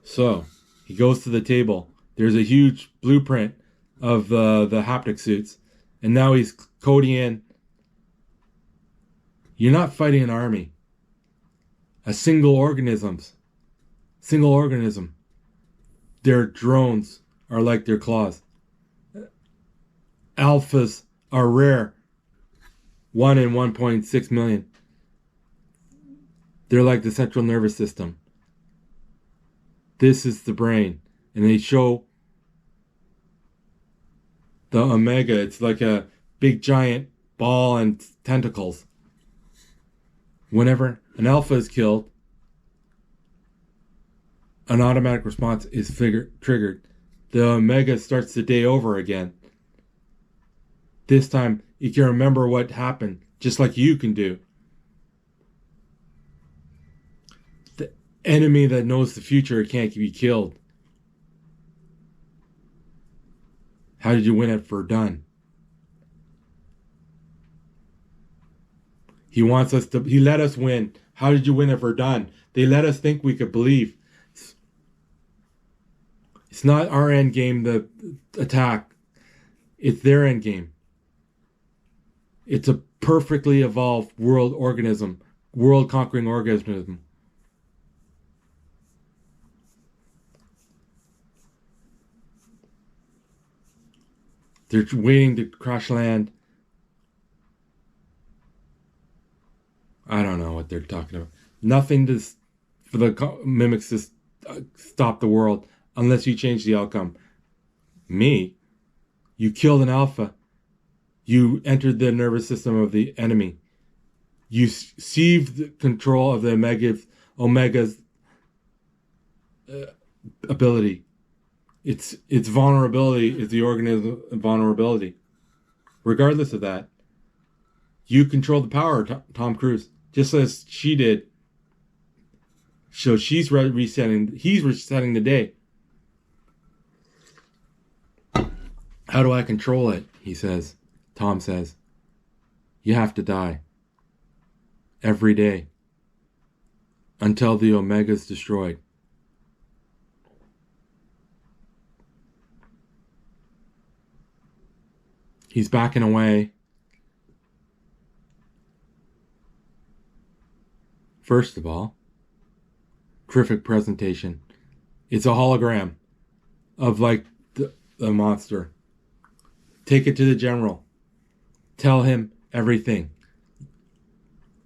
So, he goes to the table. There's a huge blueprint of the haptic suits. And now he's coding in. You're not fighting an army. A single organism. Their drones are like their claws. Alphas are rare. 1 in 1.6 million. They're like the central nervous system. This is the brain. And they show the Omega. It's like a big giant ball and tentacles. Whenever an alpha is killed, an automatic response is triggered. The Omega starts the day over again. This time, it can remember what happened, just like you can do. The enemy that knows the future can't be killed. How did you win at Verdun? He let us win. How did you win at Verdun? They let us think we could believe. It's not our end game, the attack. It's their end game. It's a perfectly evolved world conquering organism. They're waiting to crash land. I don't know what they're talking about. Nothing for the mimics to stop the world unless you change the outcome. Me? You killed an alpha. You entered the nervous system of the enemy. You seized the control of the Omega's ability. Its vulnerability is the organism's vulnerability. Regardless of that, you control the power, Tom Cruise. just as she did. So he's resetting the day. How do I control it? He says. Tom says, you have to die. Every day. Until the Omega's destroyed. He's backing away. First of all, terrific presentation. It's a hologram of like the monster. Take it to the general. Tell him everything.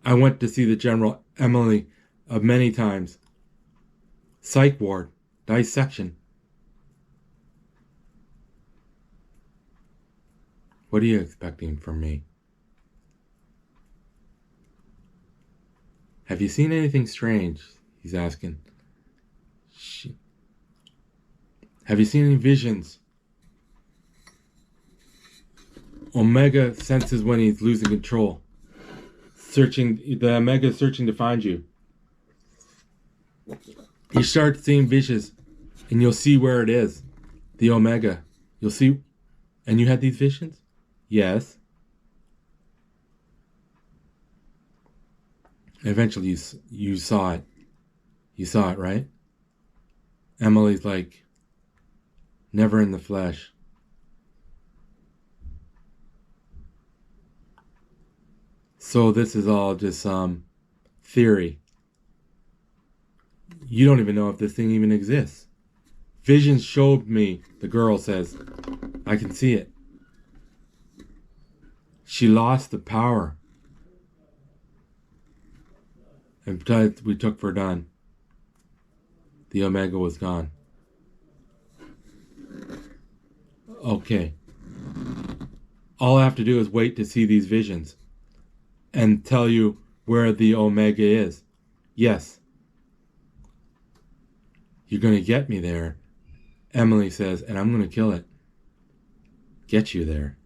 I went to see the general, Emily, many times. Psych ward. Dissection. What are you expecting from me? Have you seen anything strange? He's asking. Have you seen any visions? Omega senses when he's losing control. The Omega is searching to find you. You start seeing visions, and you'll see where it is. The Omega. You'll see. And you had these visions? Yes. Eventually you saw it. You saw it, right? Emily's like, never in the flesh. So this is all just theory. You don't even know if this thing even exists. Visions showed me, the girl says. I can see it. She lost the power. And we took for done. The Omega was gone. Okay. All I have to do is wait to see these visions. And tell you where the Omega is. Yes. You're going to get me there, Emily says, and I'm going to kill it. Get you there.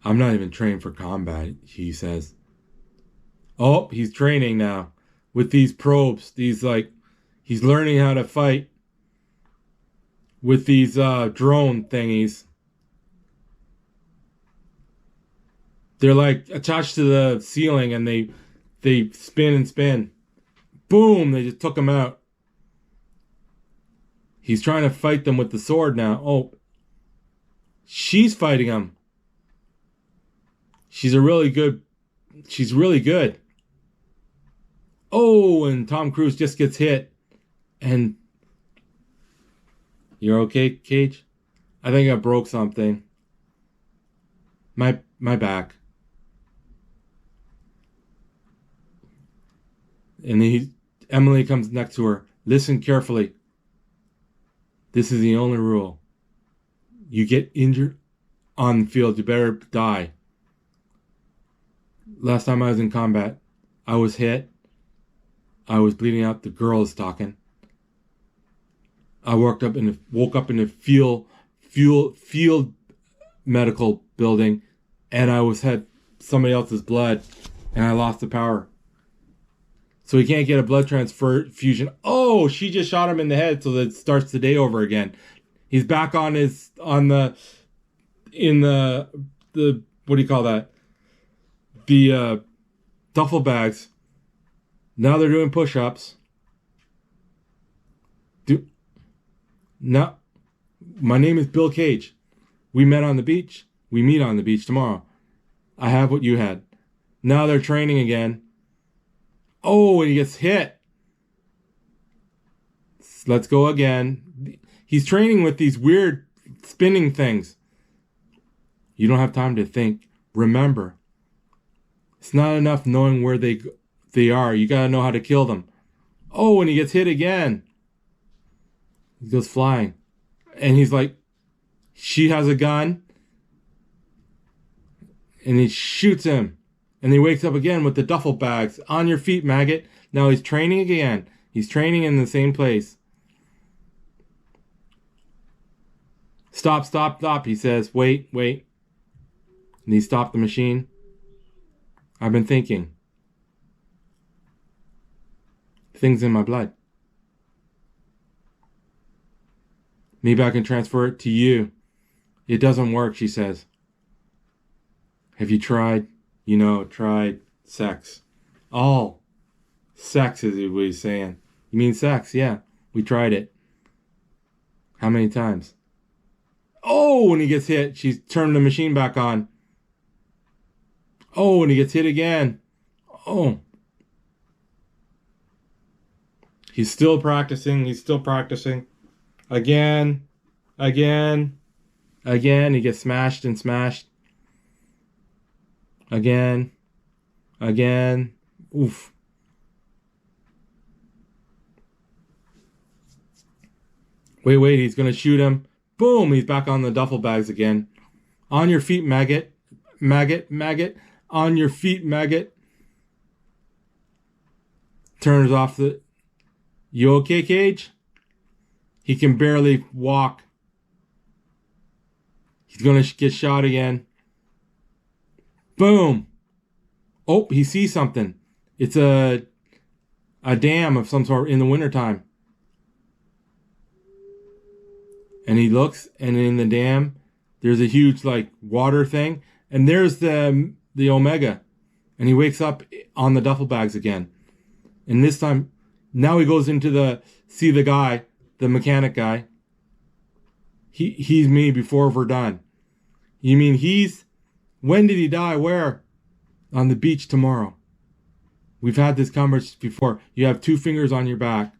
I'm not even trained for combat, he says. Oh, he's training now with these probes. He's learning how to fight with these drone thingies. They're like attached to the ceiling and they spin and spin. Boom, they just took him out. He's trying to fight them with the sword now. Oh, she's fighting him. She's really good. Oh, and Tom Cruise just gets hit. And you're okay, Cage? I think I broke something. My back. And Emily comes next to her. Listen carefully. This is the only rule. You get injured on the field, you better die. Last time I was in combat, I was hit. I was bleeding out. The girl is talking. I woke up in a field medical building, and I had somebody else's blood, and I lost the power. So he can't get a blood transfusion. Oh, she just shot him in the head, so that starts the day over again. He's back in the what do you call that? The duffel bags. Now they're doing push-ups. No, my name is Bill Cage. We met on the beach. We meet on the beach tomorrow. I have what you had. Now they're training again. Oh, and he gets hit. Let's go again. He's training with these weird spinning things. You don't have time to think. Remember, it's not enough knowing where they are. You got to know how to kill them. Oh, and he gets hit again. He goes flying. And he's like, she has a gun. And he shoots him. And he wakes up again with the duffel bags. On your feet, maggot. Now he's training again. He's training in the same place. Stop, stop, stop, he says. Wait. And he stopped the machine. I've been thinking. Things in my blood. Maybe I can transfer it to you. It doesn't work, she says. Have you tried? Tried sex. All sex is what he's saying. You mean sex? Yeah, we tried it. How many times? Oh, when he gets hit, she's turned the machine back on. Oh, and he gets hit again. Oh. He's still practicing. Again. He gets smashed and smashed. Again. Oof. Wait, he's gonna shoot him. Boom, he's back on the duffel bags again. On your feet, maggot. Maggot. On your feet, maggot. Turns off the... You okay, Cage? He can barely walk. He's gonna get shot again. Boom. Oh, he sees something. It's a dam of some sort in the wintertime. And he looks, and in the dam, there's a huge, water thing. And there's the Omega. And he wakes up on the duffel bags again. And this time, now he goes into see the guy, the mechanic guy. He's me before we're done. You mean when did he die? Where? On the beach tomorrow. We've had this conversation before. You have 2 fingers on your back.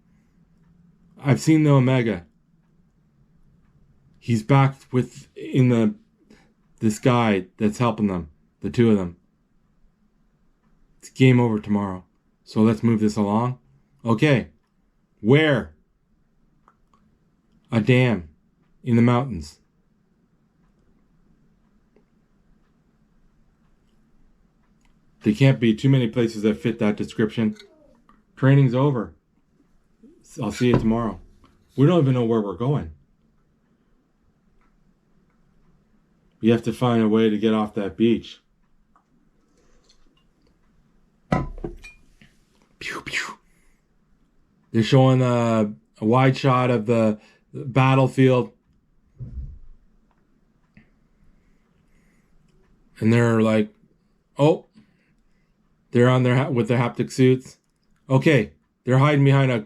I've seen the Omega. He's back this guy that's helping them, the 2 of them. It's game over tomorrow. So let's move this along. Okay. Where? A dam in the mountains. There can't be too many places that fit that description. Training's over. I'll see you tomorrow. We don't even know where we're going. We have to find a way to get off that beach. Pew, pew. They're showing a wide shot of the battlefield. And they're like, oh, they're on with their haptic suits. Okay, they're hiding behind a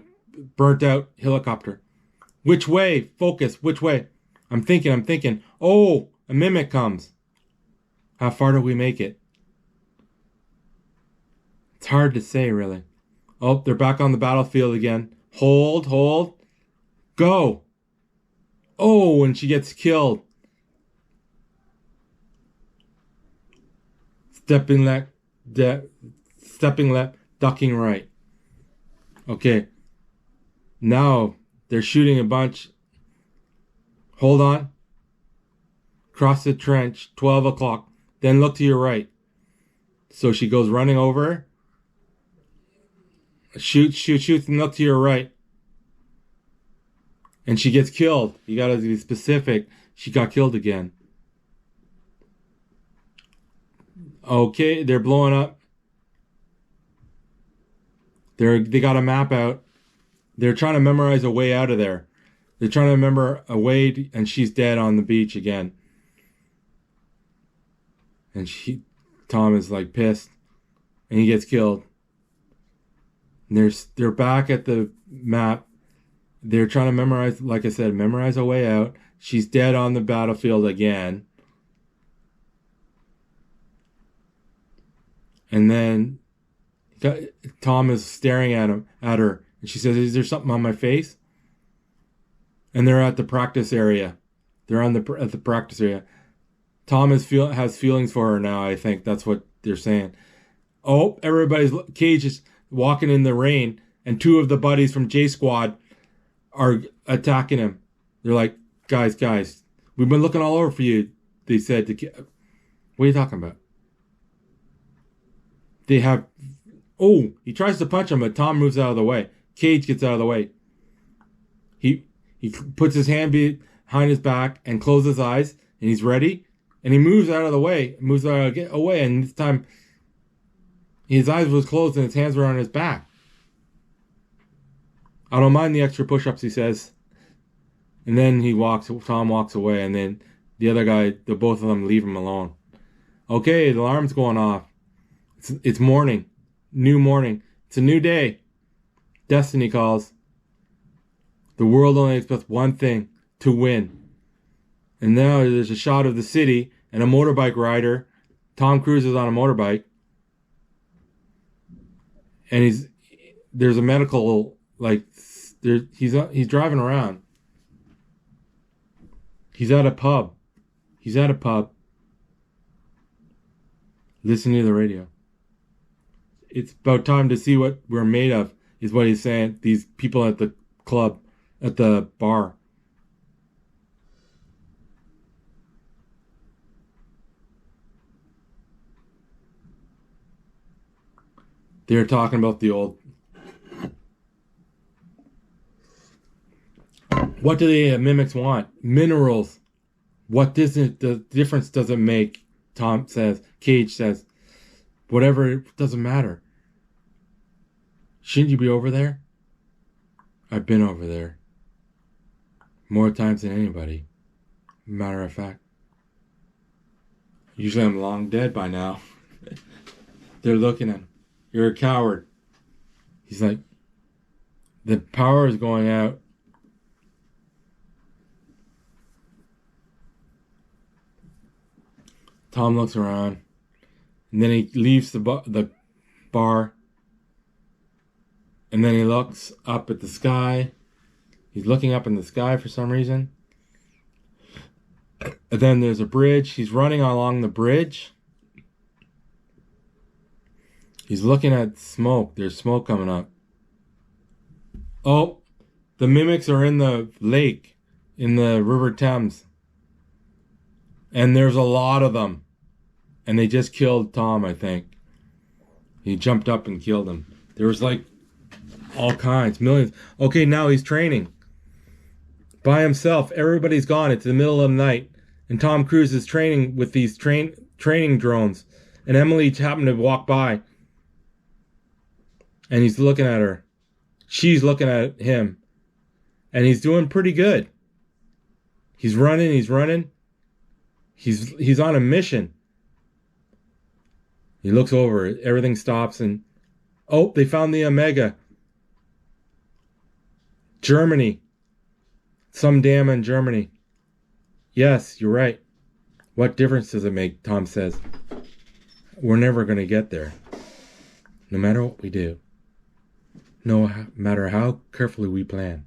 burnt out helicopter. Which way? Focus, which way? I'm thinking. Oh, a mimic comes. How far do we make it? It's hard to say, really. Oh, they're back on the battlefield again. Hold. Go. Oh, and she gets killed. Stepping left, ducking right. Okay. Now they're shooting a bunch. Hold on. Cross the trench, 12 o'clock. Then look to your right. So she goes running over. Shoots, and look to your right. And she gets killed. You gotta be specific. She got killed again. Okay, they're blowing up. They got a map out. They're trying to memorize a way out of there. They're trying to remember a way, and she's dead on the beach again. And Tom is pissed, and he gets killed. And they're back at the map. They're trying to memorize, like I said, memorize a way out. She's dead on the battlefield again. And then Tom is staring at her, and she says, "Is there something on my face?" And they're at the practice area. They're at the practice area. Tom has feelings for her now. I think that's what they're saying. Oh, Cage is walking in the rain, and 2 of the buddies from J Squad are attacking him. They're like, guys, we've been looking all over for you. They said, what are you talking about? He tries to punch him, but Tom moves out of the way. Cage gets out of the way. He puts his hand behind his back and closes his eyes, and he's ready. And he moves out of the way, and this time His eyes was closed and his hands were on his back. I don't mind the extra push-ups, he says. And then Tom walks away, and then the other guy, the both of them leave him alone. Okay, the alarm's going off. It's morning. New morning. It's a new day. Destiny calls. The world only expects one thing, to win. And now there's a shot of the city and a motorbike rider. Tom Cruise is on a motorbike. And there's a medical, he's driving around. He's at a pub. Listening to the radio. It's about time to see what we're made of, is what he's saying. These people at the club, at the bar. They're talking about the old... What do the mimics want? Minerals. What the difference does it make? Tom says. Cage says. Whatever, it doesn't matter. Shouldn't you be over there? I've been over there. More times than anybody. Matter of fact. Usually I'm long dead by now. They're looking at him. You're a coward. He's like, the power is going out. Tom looks around, and then he leaves the bar, and then he looks up at the sky. He's looking up in the sky for some reason. And then there's a bridge. He's running along the bridge. He's looking at smoke. There's smoke coming up. Oh, the mimics are in the lake, in the River Thames. And there's a lot of them. And they just killed Tom, I think. He jumped up and killed him. There was like all kinds, millions. Okay, now he's training. By himself. Everybody's gone. It's the middle of the night. And Tom Cruise is training with these training drones. And Emily happened to walk by. And he's looking at her. She's looking at him. And he's doing pretty good. He's running. He's on a mission. He looks over. Everything stops and... Oh, they found the Omega. Germany. Some dam in Germany. Yes, you're right. What difference does it make? Tom says. We're never going to get there. No matter what we do. No matter how carefully we plan.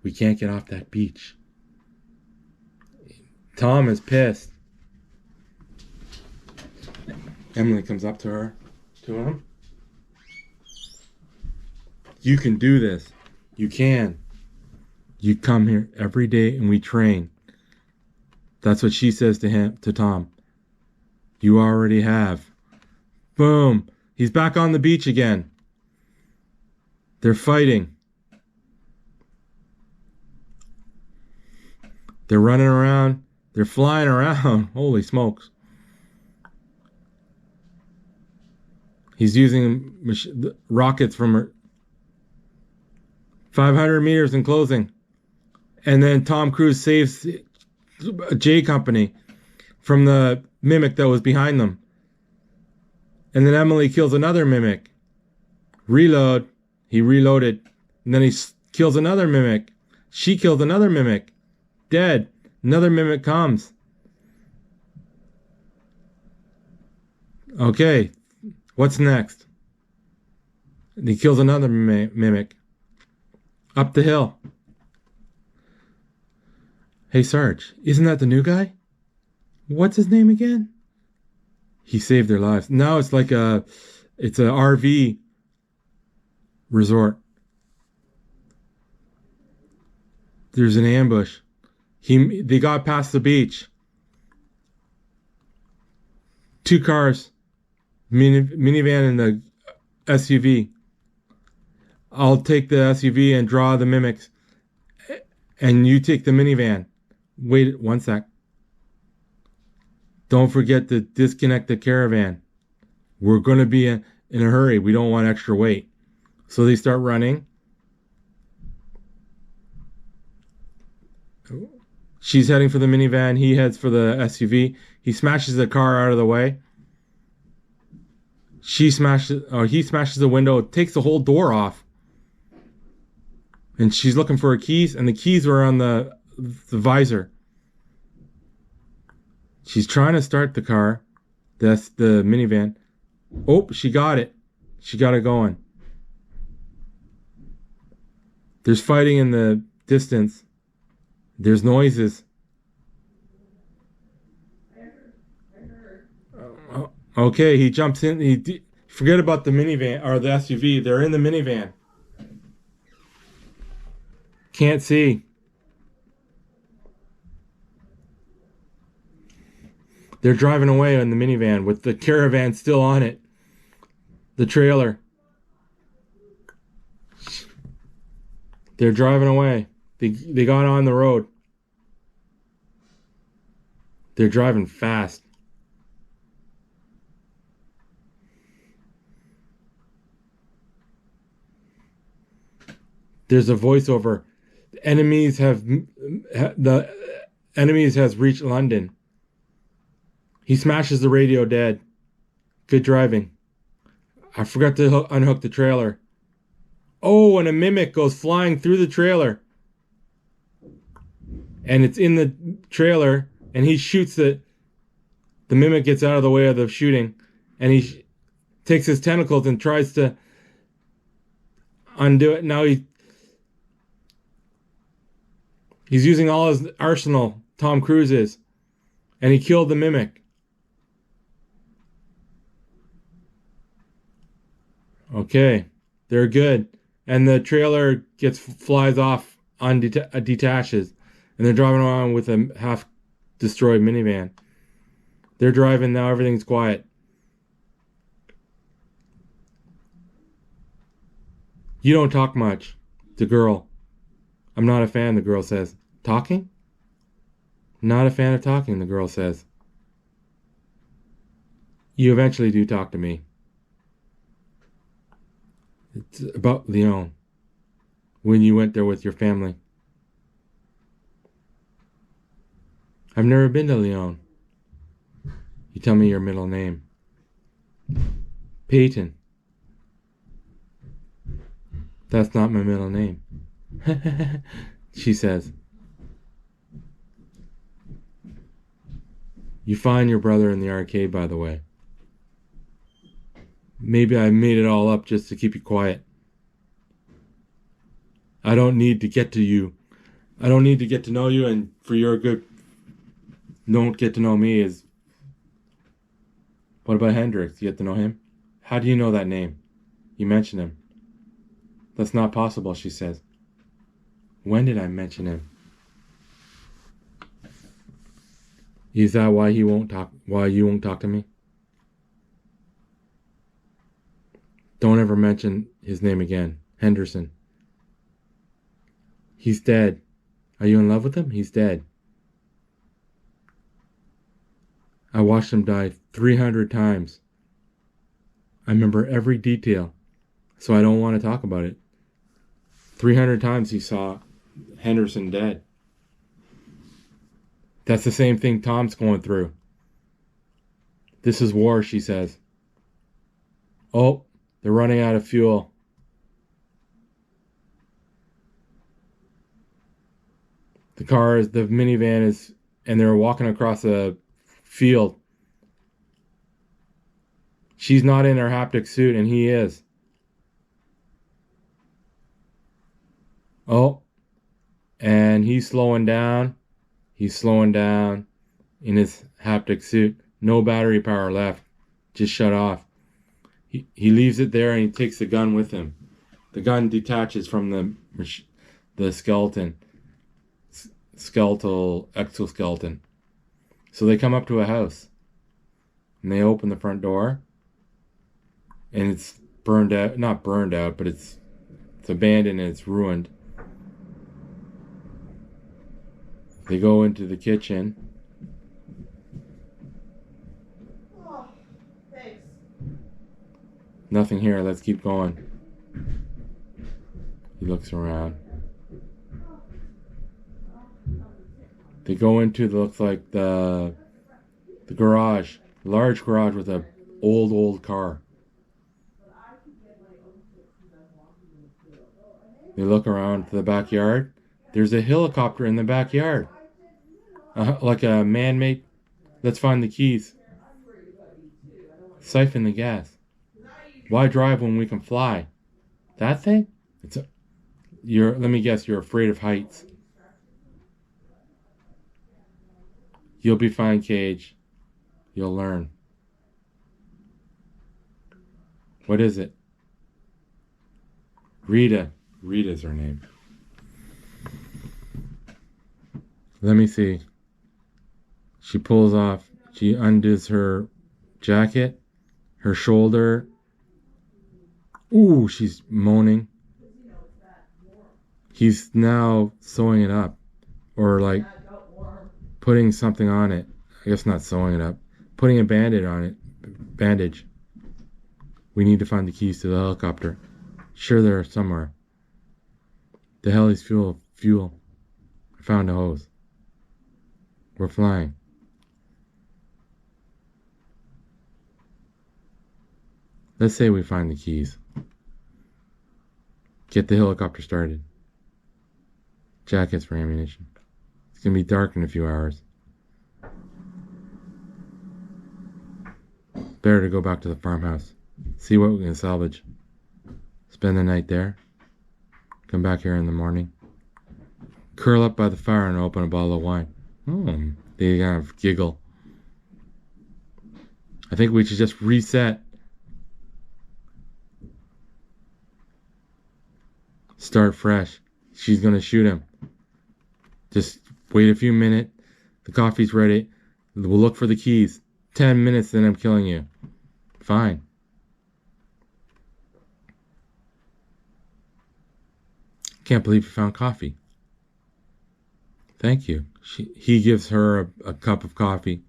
We can't get off that beach. Tom is pissed. Emily comes up to him. You can do this. You can. You come here every day and we train. That's what she says to Tom. You already have. Boom. He's back on the beach again. They're fighting. They're running around. They're flying around. Holy smokes. He's using rockets from 500 meters in closing. And then Tom Cruise saves J Company from the mimic that was behind them. And then Emily kills another mimic. Reload. He reloaded. And then he kills another mimic. She kills another mimic. Dead. Another mimic comes. Okay. What's next? And he kills another mimic. Up the hill. Hey, Sarge, isn't that the new guy? What's his name again? He saved their lives. Now it's like it's a RV resort. There's an ambush. They got past the beach. 2 cars. Minivan and the SUV. I'll take the SUV and draw the mimics. And you take the minivan. Wait 1 sec. Don't forget to disconnect the caravan. We're going to be in a hurry. We don't want extra weight. So they start running. She's heading for the minivan. He heads for the SUV. He smashes the car out of the way. He smashes the window, takes the whole door off. And she's looking for her keys, and the keys were on the visor. She's trying to start the car. That's the minivan. Oh, she got it. She got it going. There's fighting in the distance. There's noises. Okay, he jumps in. Forget about the minivan or the SUV. They're in the minivan. Can't see. They're driving away in the minivan with the caravan still on it. The trailer. They're driving away. They got on the road. They're driving fast. There's a voiceover. The enemies has reached London. He smashes the radio dead. Good driving. I forgot to unhook the trailer. Oh, and a mimic goes flying through the trailer. And it's in the trailer, and he shoots it. The mimic gets out of the way of the shooting, and he takes his tentacles and tries to undo it. Now he's using all his arsenal, Tom Cruise is, and he killed the mimic. Okay, they're good. And the trailer flies off, detaches, and they're driving around with a half-destroyed minivan. They're driving now, everything's quiet. You don't talk much. The girl. I'm not a fan, the girl says. Talking? Not a fan of talking, the girl says. You eventually do talk to me. It's about Lyon. When you went there with your family. I've never been to Lyon. You tell me your middle name. Peyton. That's not my middle name. She says. You find your brother in the arcade, by the way. Maybe I made it all up just to keep you quiet. I don't need to get to you. I don't need to get to know you, and for your good, don't get to know me is... What about Hendrix? You get to know him? How do you know that name? You mentioned him. That's not possible, she says. When did I mention him? Is that why you won't talk to me? Don't ever mention his name again. Henderson. He's dead. Are you in love with him? He's dead. I watched him die 300 times. I remember every detail, so I don't want to talk about it. 300 times he saw Henderson dead. That's the same thing Tom's going through. This is war, she says. Oh, they're running out of fuel. The minivan is, and they're walking across a field. She's not in her haptic suit, and he is. Oh, and he's slowing down. He's slowing down in his haptic suit. No battery power left. Just shut off. He leaves it there and he takes the gun with him. The gun detaches from the skeleton. Skeletal exoskeleton. So they come up to a house. And they open the front door. And it's burned out. Not burned out, but it's abandoned and it's ruined. They go into the kitchen. Oh, thanks. Nothing here. Let's keep going. He looks around. They go into looks like the garage. Large garage with a old car. They look around to the backyard. There's a helicopter in the backyard. Like a man-made. Let's find the keys. Siphon the gas. Why drive when we can fly? That thing? Let me guess, you're afraid of heights. You'll be fine, Cage. You'll learn. What is it? Rita. Rita's her name. Let me see. She pulls off. She undoes her jacket. Her shoulder. Ooh, she's moaning. He's now sewing it up. Or like putting something on it. I guess not sewing it up. Putting a bandage on it. Bandage. We need to find the keys to the helicopter. Sure, they're somewhere. The heli's fuel. I found a hose. We're flying. Let's say we find the keys. Get the helicopter started. Jackets for ammunition. It's gonna be dark in a few hours. Better to go back to the farmhouse. See what we can salvage. Spend the night there. Come back here in the morning. Curl up by the fire and open a bottle of wine. They kind of giggle. I think we should just reset. Start fresh. She's gonna shoot him. Just wait a few minutes. The coffee's ready. We'll look for the keys. 10 minutes, then I'm killing you. Fine. Can't believe you found coffee. Thank you. He gives her a cup of coffee.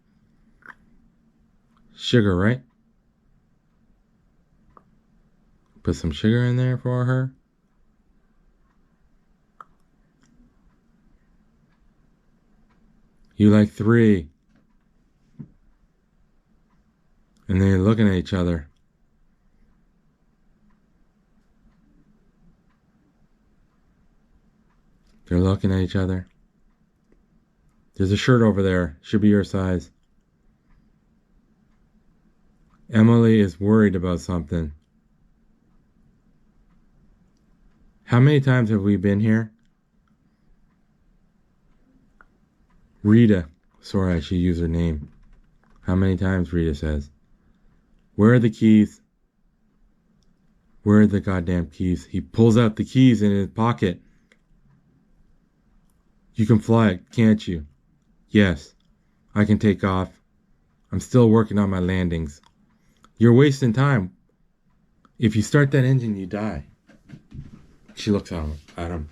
Sugar, right? Put some sugar in there for her. You like 3. And they're looking at each other. They're looking at each other. There's a shirt over there. Should be your size. Emily is worried about something. How many times have we been here? Rita. Sorry, I should use her name. How many times, Rita says. Where are the keys? Where are the goddamn keys? He pulls out the keys in his pocket. You can fly it, can't you? Yes, I can take off. I'm still working on my landings. You're wasting time. If you start that engine, you die. She looks at him.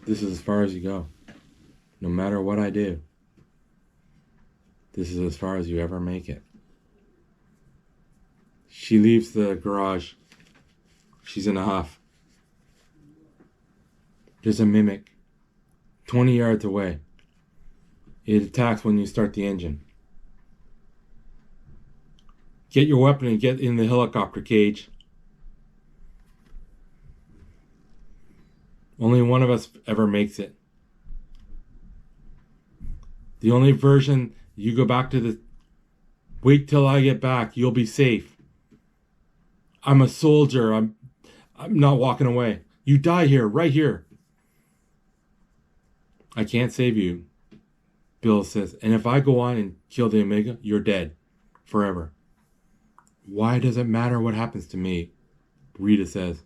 This is as far as you go. No matter what I do. This is as far as you ever make it. She leaves the garage. She's in a huff. There's a mimic. 20 yards away. It attacks when you start the engine. Get your weapon and get in the helicopter, Cage. Only one of us ever makes it. The only version, you go back to the... Wait till I get back. You'll be safe. I'm a soldier. I'm not walking away. You die here, right here. I can't save you, Bill says. And if I go on and kill the Omega, you're dead. Forever. Why does it matter what happens to me? Rita says.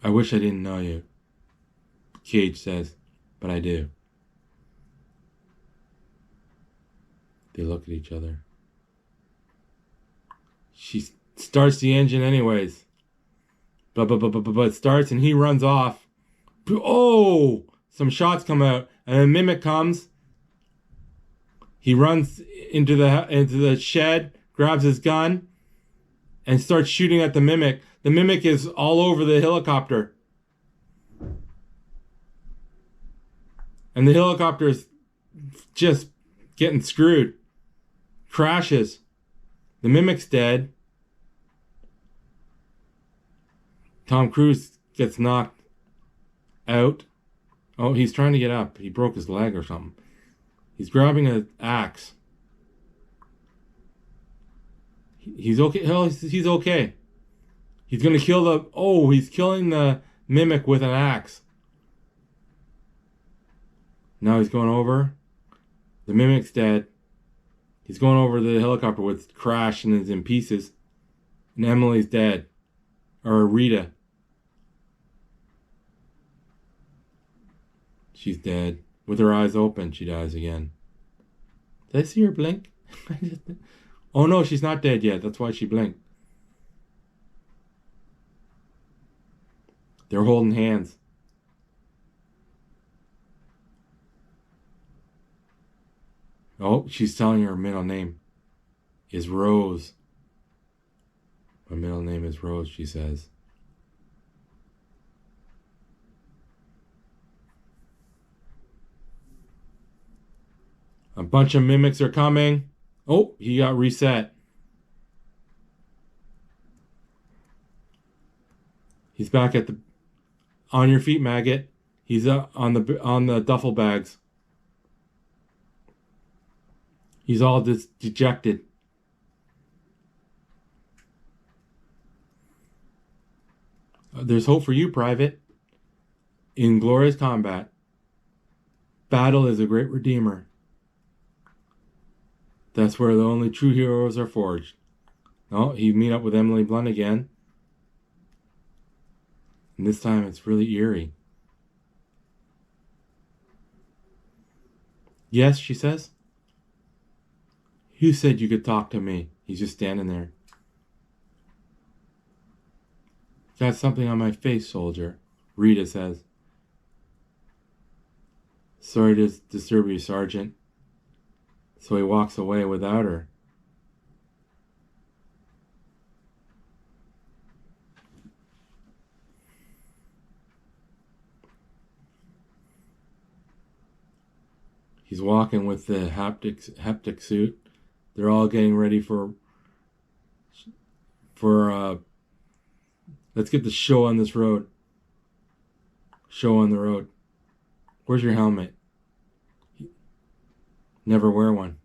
I wish I didn't know you. Cage says, but I do. They look at each other. She starts the engine anyways. But it starts and he runs off. Oh! Some shots come out and a mimic comes. He runs into the shed, grabs his gun, and starts shooting at the mimic. The mimic is all over the helicopter. And the helicopter is just getting screwed. Crashes. The mimic's dead. Tom Cruise gets knocked out. Oh, he's trying to get up. He broke his leg or something. He's grabbing an axe. He's okay. He's okay. He's gonna kill the... Oh, he's killing the mimic with an axe. Now he's going over. The mimic's dead. He's going over the helicopter with crash and is in pieces. And Emily's dead. Or Rita. She's dead. With her eyes open, she dies again. Did I see her blink? Oh no, she's not dead yet. That's why she blinked. They're holding hands. Oh, she's telling her middle name is Rose. My middle name is Rose, she says. A bunch of mimics are coming. Oh, he got reset. He's back at the... On your feet, maggot. He's on the duffel bags. He's all dejected. There's hope for you, Private. In glorious combat, battle is a great redeemer. That's where the only true heroes are forged. Oh, he meet up with Emily Blunt again. And this time it's really eerie. Yes, she says. You said you could talk to me. He's just standing there. Got something on my face, soldier, Rita says. Sorry to disturb you, Sergeant. So he walks away without her. He's walking with the haptic suit. They're all getting ready for let's get the show on this road. Show on the road. Where's your helmet? Never wear one.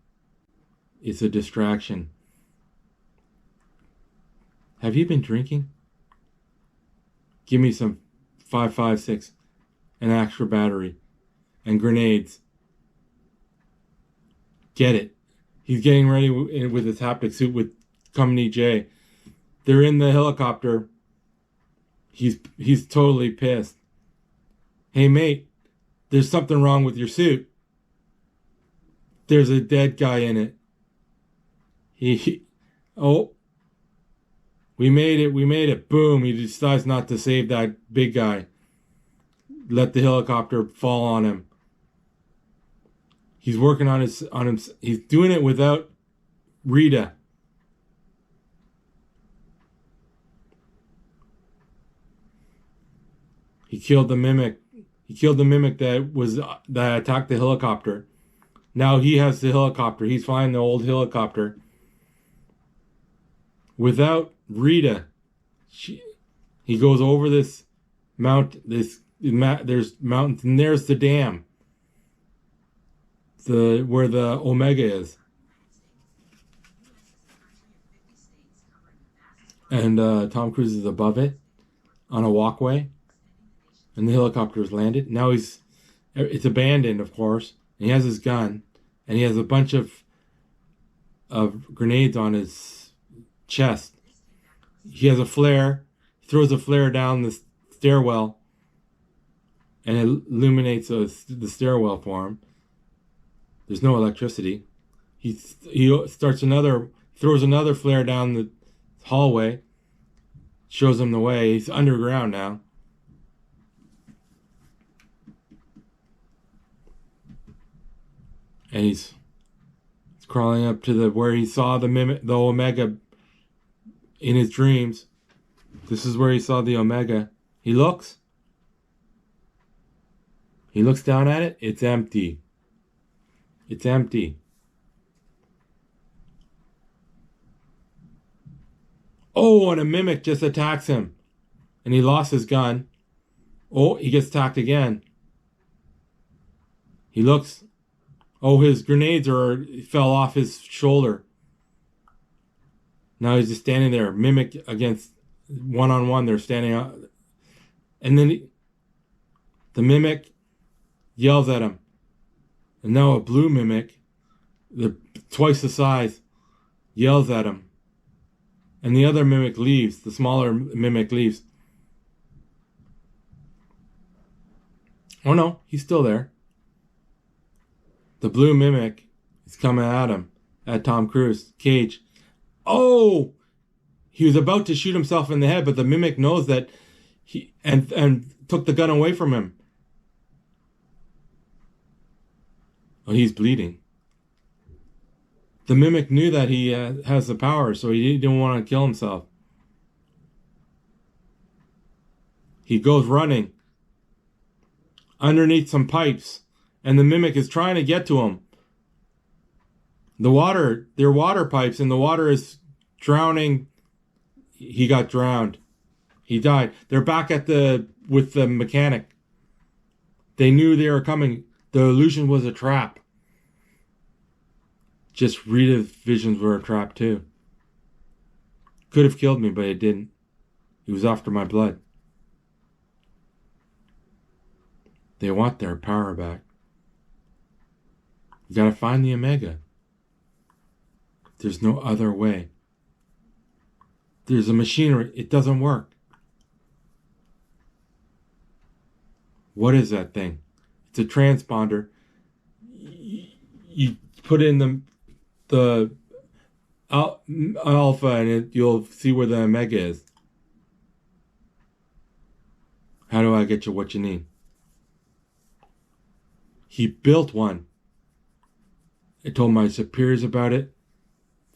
It's a distraction. Have you been drinking? Give me some 5.56, an extra battery, and grenades. Get it. He's getting ready with his haptic suit with Company J. They're in the helicopter. He's totally pissed. Hey, mate, there's something wrong with your suit. There's a dead guy in it. Oh, we made it. Boom, he decides not to save that big guy. Let the helicopter fall on him. He's working on him. He's doing it without Rita. He killed the mimic. He killed the mimic that attacked the helicopter. Now he has the helicopter. He's flying the old helicopter. Without Rita, he goes over this there's mountains, and there's the dam. Where the Omega is. And Tom Cruise is above it on a walkway. And the helicopter's landed. Now it's abandoned, of course. And he has his gun. And he has a bunch of grenades on his chest. He has a flare. He throws a flare down the stairwell. And it illuminates the stairwell for him. There's no electricity. He throws another flare down the hallway. Shows him the way. He's underground now. And it's crawling up to the where he saw the Omega in his dreams. This is where he saw the Omega. He looks down at it. It's empty. It's empty. Oh, and a mimic just attacks him. And he lost his gun. Oh, he gets attacked again. He looks. Oh, his grenades fell off his shoulder. Now he's just standing there. Mimic against one-on-one. They're standing out. And then the mimic yells at him. And now a blue mimic, twice the size, yells at him. And the other mimic leaves. The smaller mimic leaves. Oh no, he's still there. The blue mimic is coming at him, at Tom Cruise. Cage. Oh! He was about to shoot himself in the head, but the mimic knows that and took the gun away from him. Oh, he's bleeding. The mimic knew that he has the power, so he didn't want to kill himself. He goes running underneath some pipes, and the mimic is trying to get to him. They're water pipes, and the water is drowning. He got drowned. He died. They're back with the mechanic. They knew they were coming. The illusion was a trap. Just Rita's visions were a trap too. Could have killed me, but it didn't. He was after my blood. They want their power back. You gotta find the Omega. There's no other way. There's a machinery. It doesn't work. What is that thing? It's a transponder. You put in the alpha and you'll see where the Omega is. How do I get you what you need? He built one. I told my superiors about it.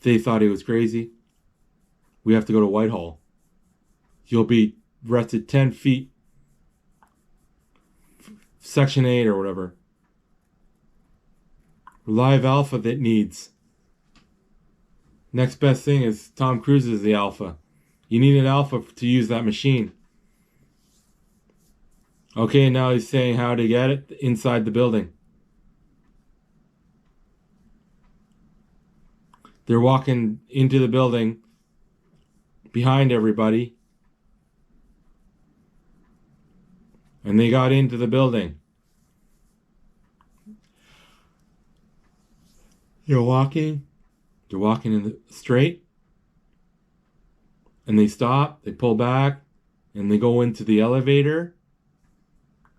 They thought he was crazy. We have to go to Whitehall. You'll be rested 10 feet. Section 8 or whatever. Live alpha that needs. Next best thing is Tom Cruise is the alpha. You need an alpha to use that machine. Okay, now he's saying how to get it inside the building. They're walking into the building behind everybody. And they got into the building. They're walking in the straight. And they stop, they pull back, and they go into the elevator.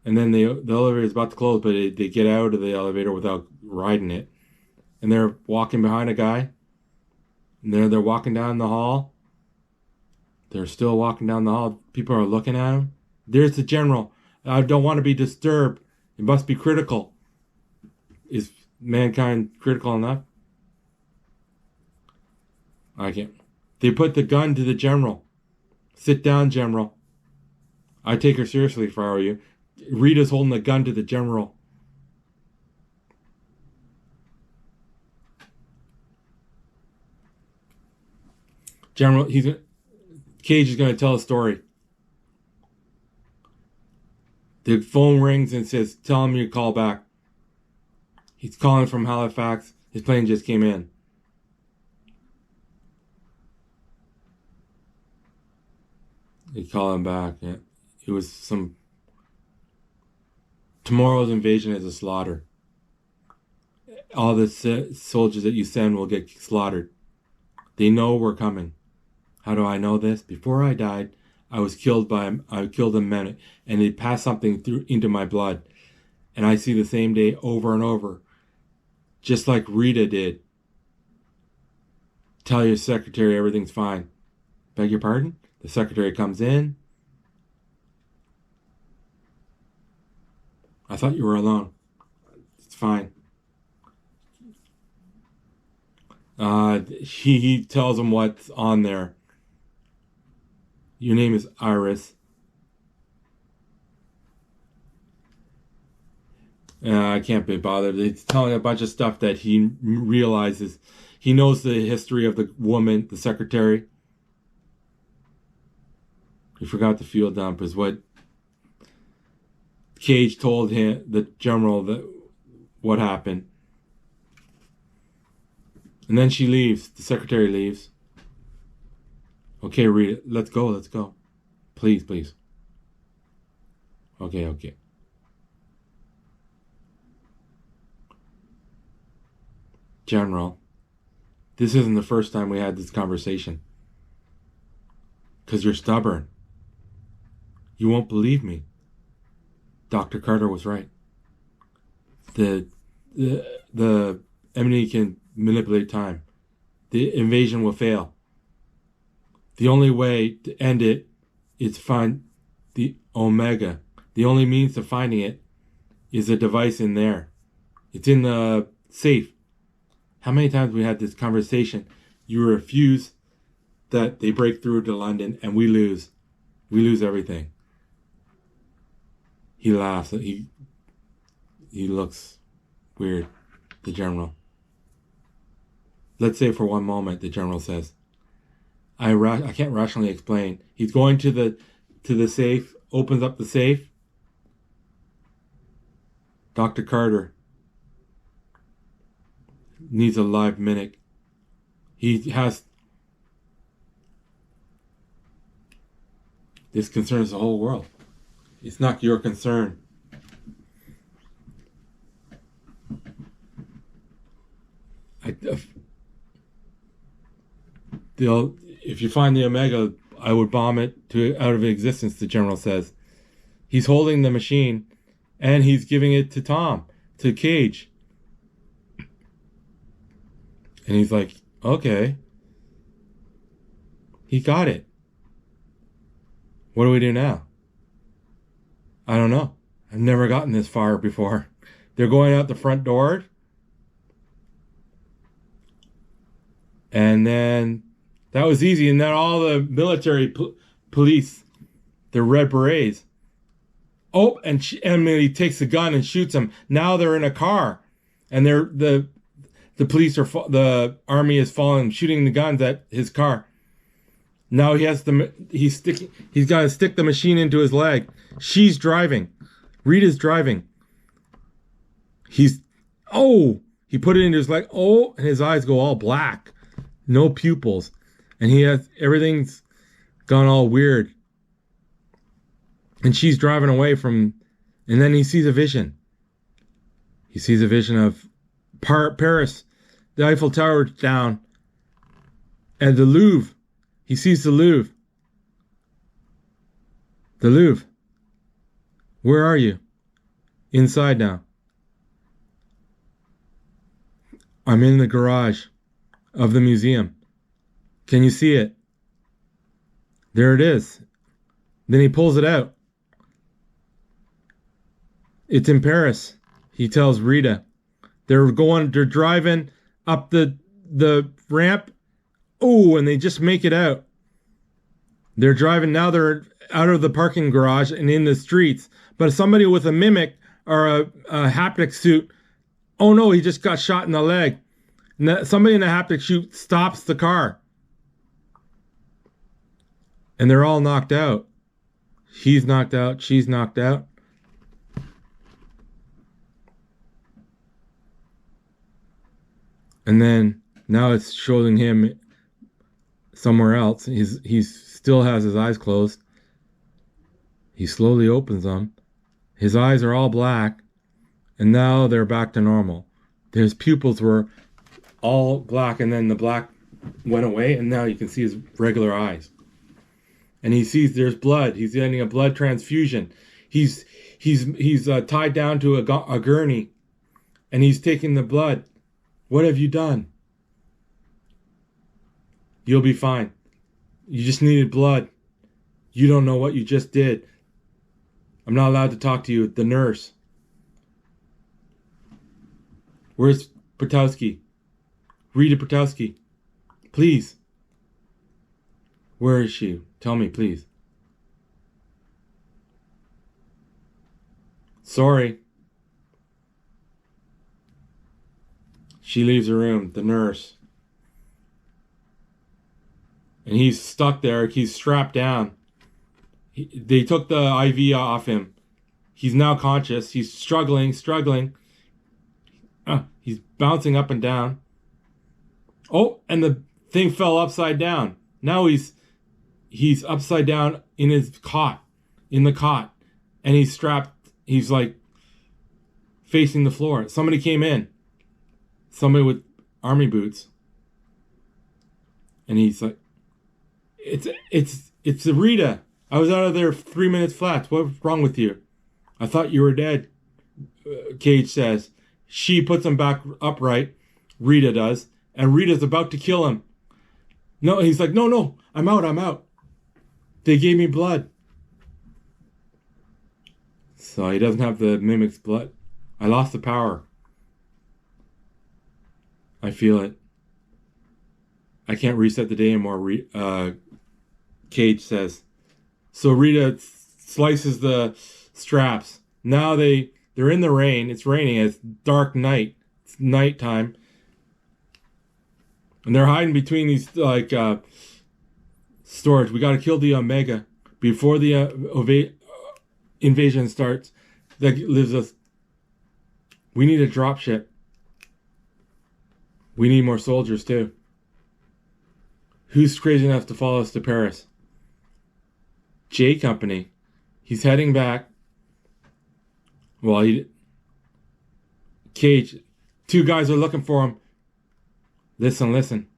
And then the elevator is about to close, but they get out of the elevator without riding it. And they're walking behind a guy. And they're walking down the hall. They're still walking down the hall. People are looking at them. There's the general. I don't want to be disturbed. It must be critical. Is mankind critical enough? I can't. They put the gun to the general. Sit down, general. I take her seriously if I were you. Rita's holding the gun to the general. General, Cage is going to tell a story. The phone rings and says, tell him you call back. He's calling from Halifax. His plane just came in. They call him back. Yeah. It was some... Tomorrow's invasion is a slaughter. All the soldiers that you send will get slaughtered. They know we're coming. How do I know this? Before I died, I killed a man, and they passed something into my blood. And I see the same day over and over. Just like Rita did. Tell your secretary everything's fine. Beg your pardon? The secretary comes in. I thought you were alone. It's fine. He tells him what's on there. Your name is Iris. I can't be bothered. It's telling a bunch of stuff that he realizes. He knows the history of the woman, the secretary. He forgot the fuel dump is what Cage told him, the general, that what happened. And then she leaves. The secretary leaves. Okay, Rita, let's go, let's go. Please, please. Okay, okay. General, this isn't the first time we had this conversation. 'Cause you're stubborn. You won't believe me. Dr. Carter was right. The enemy can manipulate time. The invasion will fail. The only way to end it is to find the Omega. The only means to finding it is a device in there. It's in the safe. How many times we had this conversation? You refuse that they break through to London and we lose. We lose everything. He laughs. He looks weird, the general. Let's say for one moment, the general says, I can't rationally explain. He's going to the safe, opens up the safe. Dr. Carter needs a live mimic. He has... This concerns the whole world. It's not your concern. If you find the Omega, I would bomb it out of existence, the general says. He's holding the machine, and he's giving it to Tom, to Cage. And he's like, okay. He got it. What do we do now? I don't know. I've never gotten this far before. They're going out the front door. And then that was easy. And then all the military police, the Red Berets. Oh, and Emily takes a gun and shoots him. Now they're in a car. And the police the army is following, shooting the guns at his car. Now he's got to stick the machine into his leg. She's driving. Rita's driving. He put it into his leg. Oh, and his eyes go all black. No pupils. And everything's gone all weird. And she's driving away and then he sees a vision. He sees a vision of Paris, the Eiffel Tower down, and the Louvre. He sees the Louvre. The Louvre. Where are you? Inside now. I'm in the garage of the museum. Can you see it? There it is. Then he pulls it out. It's in Paris. He tells Rita. They're driving up the ramp. Oh, and they just make it out. They're driving, now they're out of the parking garage and in the streets. But somebody with a mimic or a haptic suit, oh no, he just got shot in the leg. And somebody in the haptic suit stops the car. And they're all knocked out. He's knocked out, she's knocked out. And then now it's showing him somewhere else. He still has his eyes closed. He slowly opens them. His eyes are all black. And now they're back to normal. His pupils were all black, and then the black went away, and now you can see his regular eyes. And he sees there's blood. He's getting a blood transfusion. He's tied down to a gurney, and he's taking the blood. What have you done? You'll be fine. You just needed blood. You don't know what you just did. I'm not allowed to talk to you. The nurse. Where's Potowski? Rita Pertowski. Please. Where is she? Tell me, please. Sorry. She leaves the room. The nurse. And he's stuck there. He's strapped down. They took the IV off him. He's now conscious. He's struggling. He's bouncing up and down. Oh, and the thing fell upside down. Now he's upside down in his cot, and he's strapped. He's like facing the floor. Somebody came in. Somebody with army boots. And he's like, it's Rita. I was out of there 3 minutes flat. What's wrong with you? I thought you were dead, Cage says. She puts him back upright. Rita does. And Rita's about to kill him. No, he's like, no, I'm out. They gave me blood. So he doesn't have the Mimic's blood. I lost the power. I feel it. I can't reset the day anymore, Cage says. So Rita slices the straps. Now they're in the rain. It's raining. It's dark night. It's nighttime. And they're hiding between these, storage. We got to kill the Omega before the invasion starts. That lives us. We need a dropship. We need more soldiers, too. Who's crazy enough to follow us to Paris? J Company. He's heading back. Well, Cage. 2 guys are looking for him. Listen.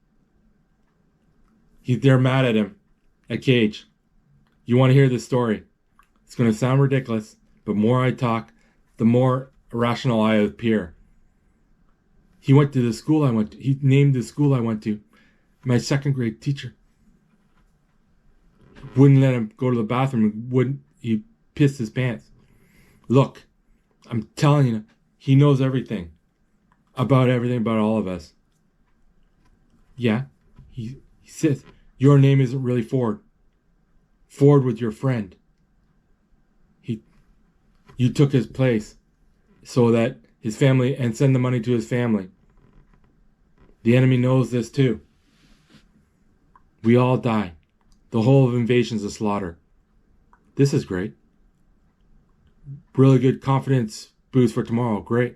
They're mad at him. At Cage. You want to hear this story. It's going to sound ridiculous, but more I talk, the more irrational I appear. He went to the school I went to. He named the school I went to. My 2nd grade teacher. Wouldn't let him go to the bathroom. He pissed his pants. Look, I'm telling you, he knows everything about all of us. Yeah, he says, your name isn't really Ford. Ford was your friend. You took his place so that his family, and send the money to his family. The enemy knows this too. We all die. The whole of invasion's a slaughter. This is great. Really good confidence boost for tomorrow. Great.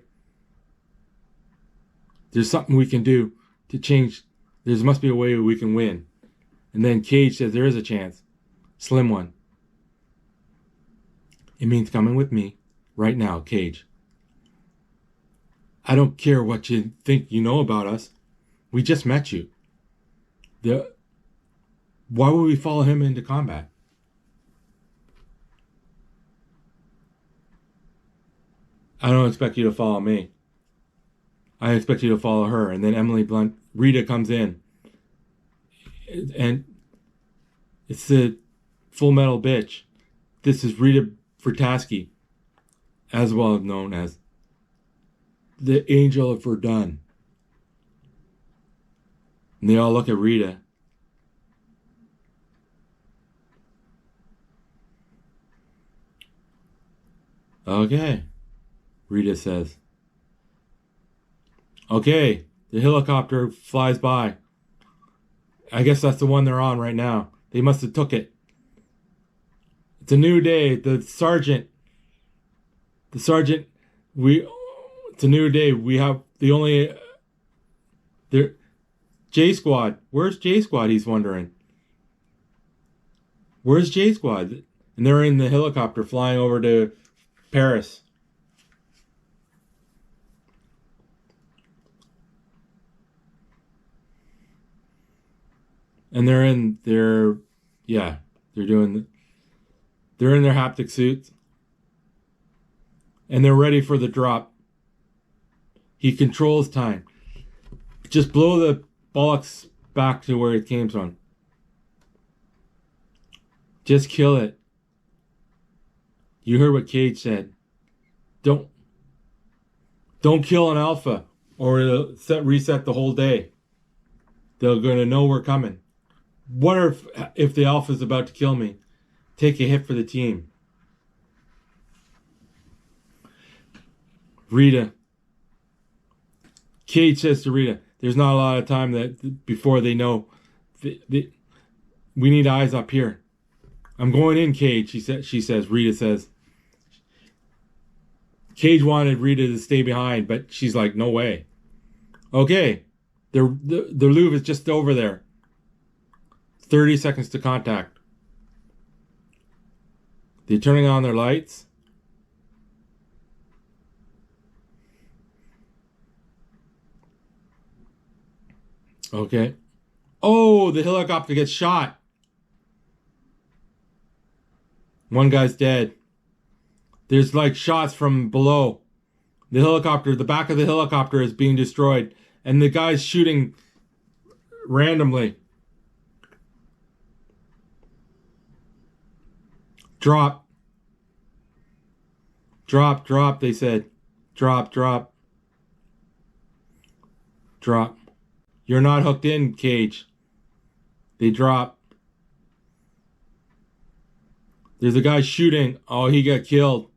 There's something we can do to change. There must be a way we can win. And then Cage says there is a chance. Slim one. It means coming with me right now, Cage. I don't care what you think you know about us. We just met you. Why would we follow him into combat? I don't expect you to follow me. I expect you to follow her. And then Emily Blunt, Rita comes in. And it's the Full Metal Bitch. This is Rita Pertowski, as well known as the Angel of Verdun. And they all look at Rita. Okay, Rita says. Okay, the helicopter flies by. I guess that's the one they're on right now. They must have took it. It's a new day. It's a new day. We have J Squad. Where's J Squad? He's wondering. Where's J Squad? And they're in the helicopter flying over to Paris. And they're in their haptic suits. And they're ready for the drop. He controls time. Just blow the bollocks back to where it came from. Just kill it. You heard what Cage said. Don't kill an alpha, or it'll reset the whole day. They're going to know we're coming. What if the Alpha's about to kill me? Take a hit for the team. Rita. Cage says to Rita, there's not a lot of time that before they know. We need eyes up here. I'm going in, Cage, she says. Rita says. Cage wanted Rita to stay behind, but she's like, no way. Okay. Their Louvre is just over there. 30 seconds to contact. They're turning on their lights. Okay. Oh, the helicopter gets shot. One guy's dead. There's like shots from below. The back of the helicopter is being destroyed. And the guy's shooting randomly. Drop. Drop, drop, they said. Drop, drop. Drop. You're not hooked in, Cage. They drop. There's a guy shooting. Oh, he got killed.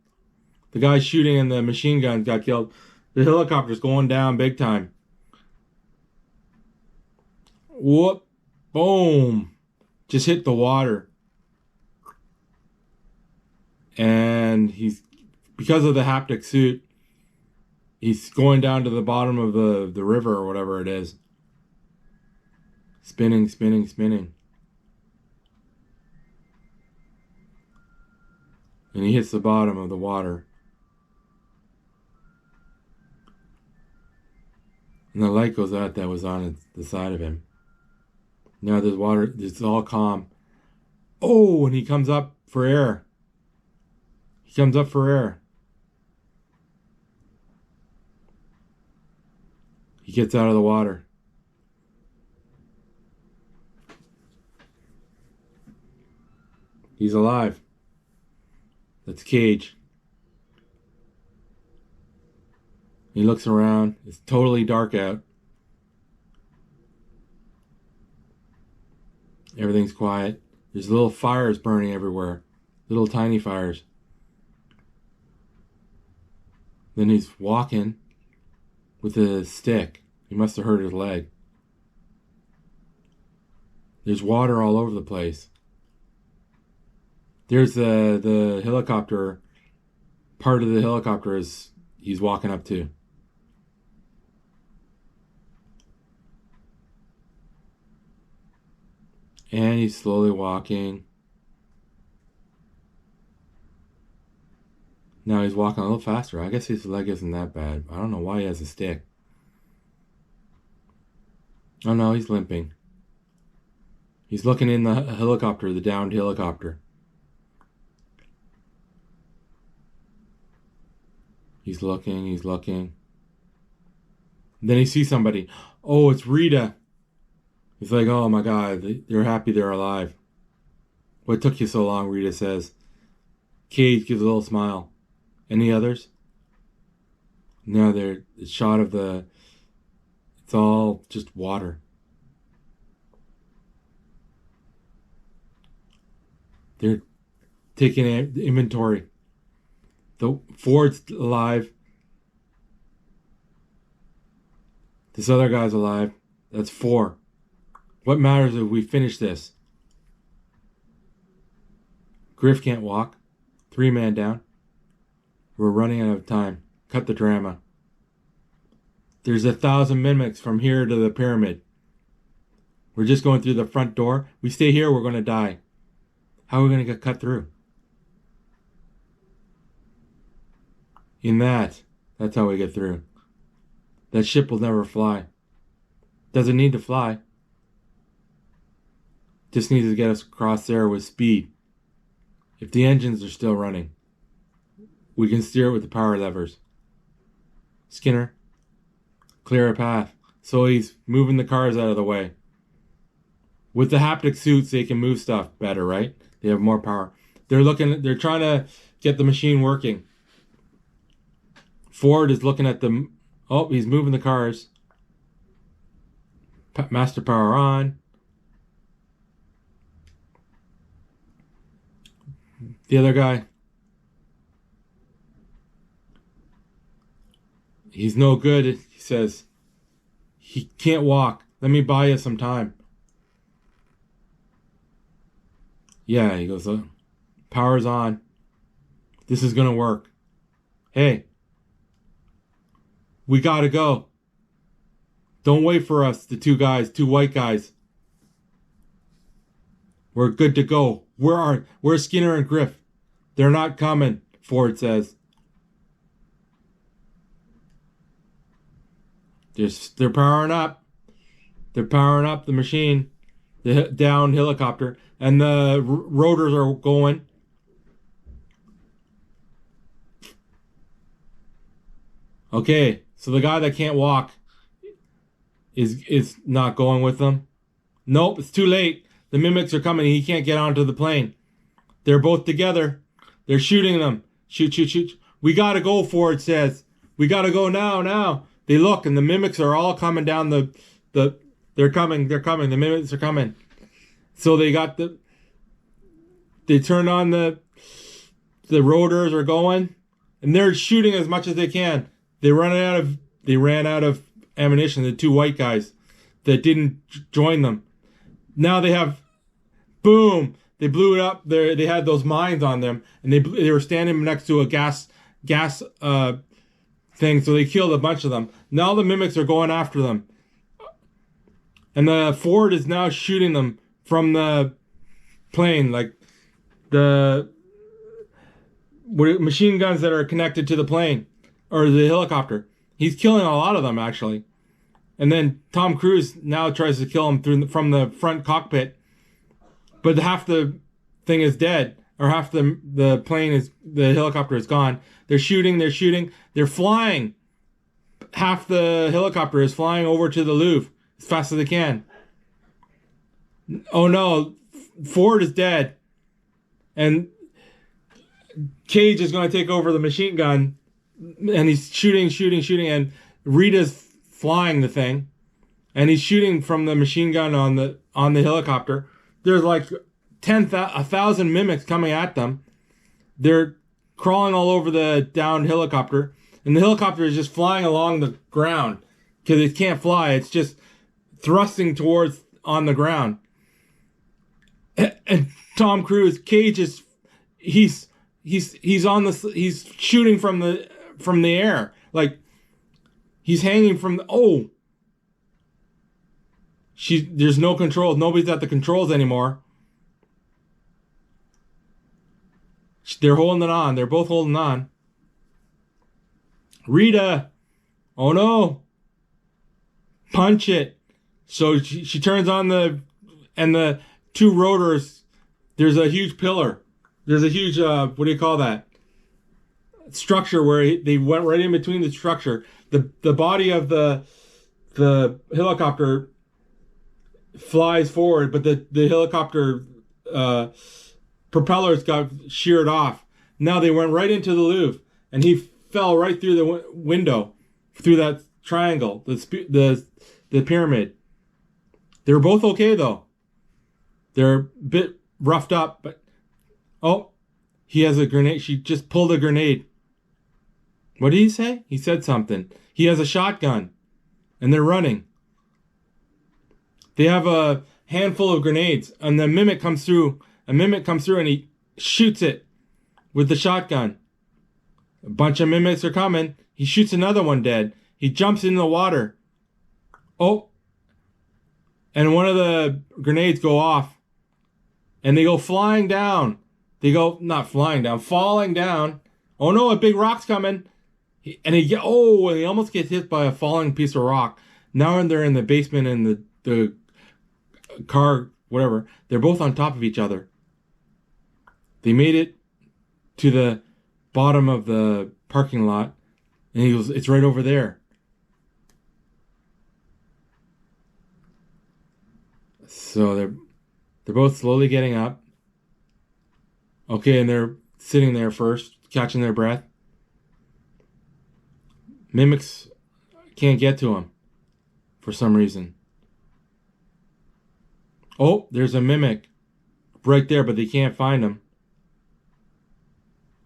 The guy shooting and the machine guns got killed. The helicopter's going down big time. Whoop. Boom. Just hit the water. And because of the haptic suit, he's going down to the bottom of the river or whatever it is. Spinning, spinning, spinning. And he hits the bottom of the water. And the light goes out that was on the side of him. Now there's water, it's all calm. Oh, and he comes up for air. He comes up for air. He gets out of the water. He's alive. That's Cage. He looks around. It's totally dark out. Everything's quiet. There's little fires burning everywhere. Little tiny fires. Then he's walking with a stick. He must have hurt his leg. There's water all over the place. There's the helicopter. Part of the helicopter is he's walking up to. And he's slowly walking. Now he's walking a little faster. I guess his leg isn't that bad. I don't know why he has a stick. Oh no, he's limping. He's looking in the helicopter, the downed helicopter. He's looking, he's looking. Then he sees somebody. Oh, it's Rita. He's like, oh my God, they're happy they're alive. What took you so long, Rita says. Cage gives a little smile. Any others? No, they're a shot of it's all just water. They're taking inventory. The Ford's alive. This other guy's alive. That's 4. What matters if we finish this? Griff can't walk. 3 man down. We're running out of time. Cut the drama. There's 1,000 mimics from here to the pyramid. We're just going through the front door. We stay here, we're going to die. How are we going to get cut through? That's how we get through. That ship will never fly. Doesn't need to fly. Just needs to get us across there with speed. If the engines are still running, we can steer it with the power levers. Skinner, clear a path. So he's moving the cars out of the way. With the haptic suits, they can move stuff better, right? They have more power. They're trying to get the machine working. Ford is looking at them. Oh, he's moving the cars. Master power on. The other guy, he's no good. He says, he can't walk. Let me buy you some time. Yeah, he goes, power's on. This is going to work. Hey, we got to go. Don't wait for us, the two white guys. We're good to go. Where's Skinner and Griff? They're not coming, Ford says. They're powering up. They're powering up the machine, the down helicopter, and the rotors are going. Okay, so the guy that can't walk is not going with them. Nope, it's too late. The mimics are coming. He can't get onto the plane. They're both together. They're shooting them. Shoot, shoot, shoot. We gotta go, Ford says. We gotta go now. They look, and the mimics are all coming down they're coming. The mimics are coming. So they turned on the rotors are going, and they're shooting as much as they can. They ran out of ammunition, the two white guys that didn't join them. Now they have, boom, they blew it up. They had those mines on them, and they were standing next to a gas thing, so they killed a bunch of them. Now the mimics are going after them. And the Ford is now shooting them from the plane, like the machine guns that are connected to the plane, or the helicopter. He's killing a lot of them, actually. And then Tom Cruise now tries to kill him from the front cockpit. But half the thing is dead, or half the helicopter is gone. They're shooting, they're flying. Half the helicopter is flying over to the Louvre as fast as they can. Oh no, Ford is dead. And Cage is going to take over the machine gun, and he's shooting, and Rita's flying the thing, and he's shooting from the machine gun on the helicopter. There's like 1,000 mimics coming at them. They're crawling all over the downed helicopter, and the helicopter is just flying along the ground because it can't fly. It's just thrusting towards on the ground. And Tom Cruise, Cage is he's shooting from the air, like he's hanging from the there's no controls. Nobody's at the controls anymore. They're holding it on. They're both holding on. Rita, oh no, punch it. So she turns on the two rotors. There's a huge pillar. There's a huge what do you call that? Structure where they went right in between the structure. The body of the helicopter flies forward, but the helicopter propellers got sheared off. Now they went right into the Louvre, and he fell right through the window, through that triangle, the pyramid. They were both okay though. They're a bit roughed up, but he has a grenade. She just pulled a grenade. What did he say? He said something. He has a shotgun, and they're running. They have a handful of grenades, and the mimic comes through. A mimic comes through, and he shoots it with the shotgun. A bunch of mimics are coming. He shoots another one dead. He jumps in the water. And one of the grenades go off, and they go flying down. They go, not flying down, falling down. Oh no, a big rock's coming. And he almost gets hit by a falling piece of rock. Now they're in the basement in the car, whatever. They're both on top of each other. They made it to the bottom of the parking lot, and he goes, it's right over there. So they're both slowly getting up. Okay, and they're sitting there first, catching their breath. Mimics can't get to him for some reason. Oh, there's a mimic right there, but they can't find him.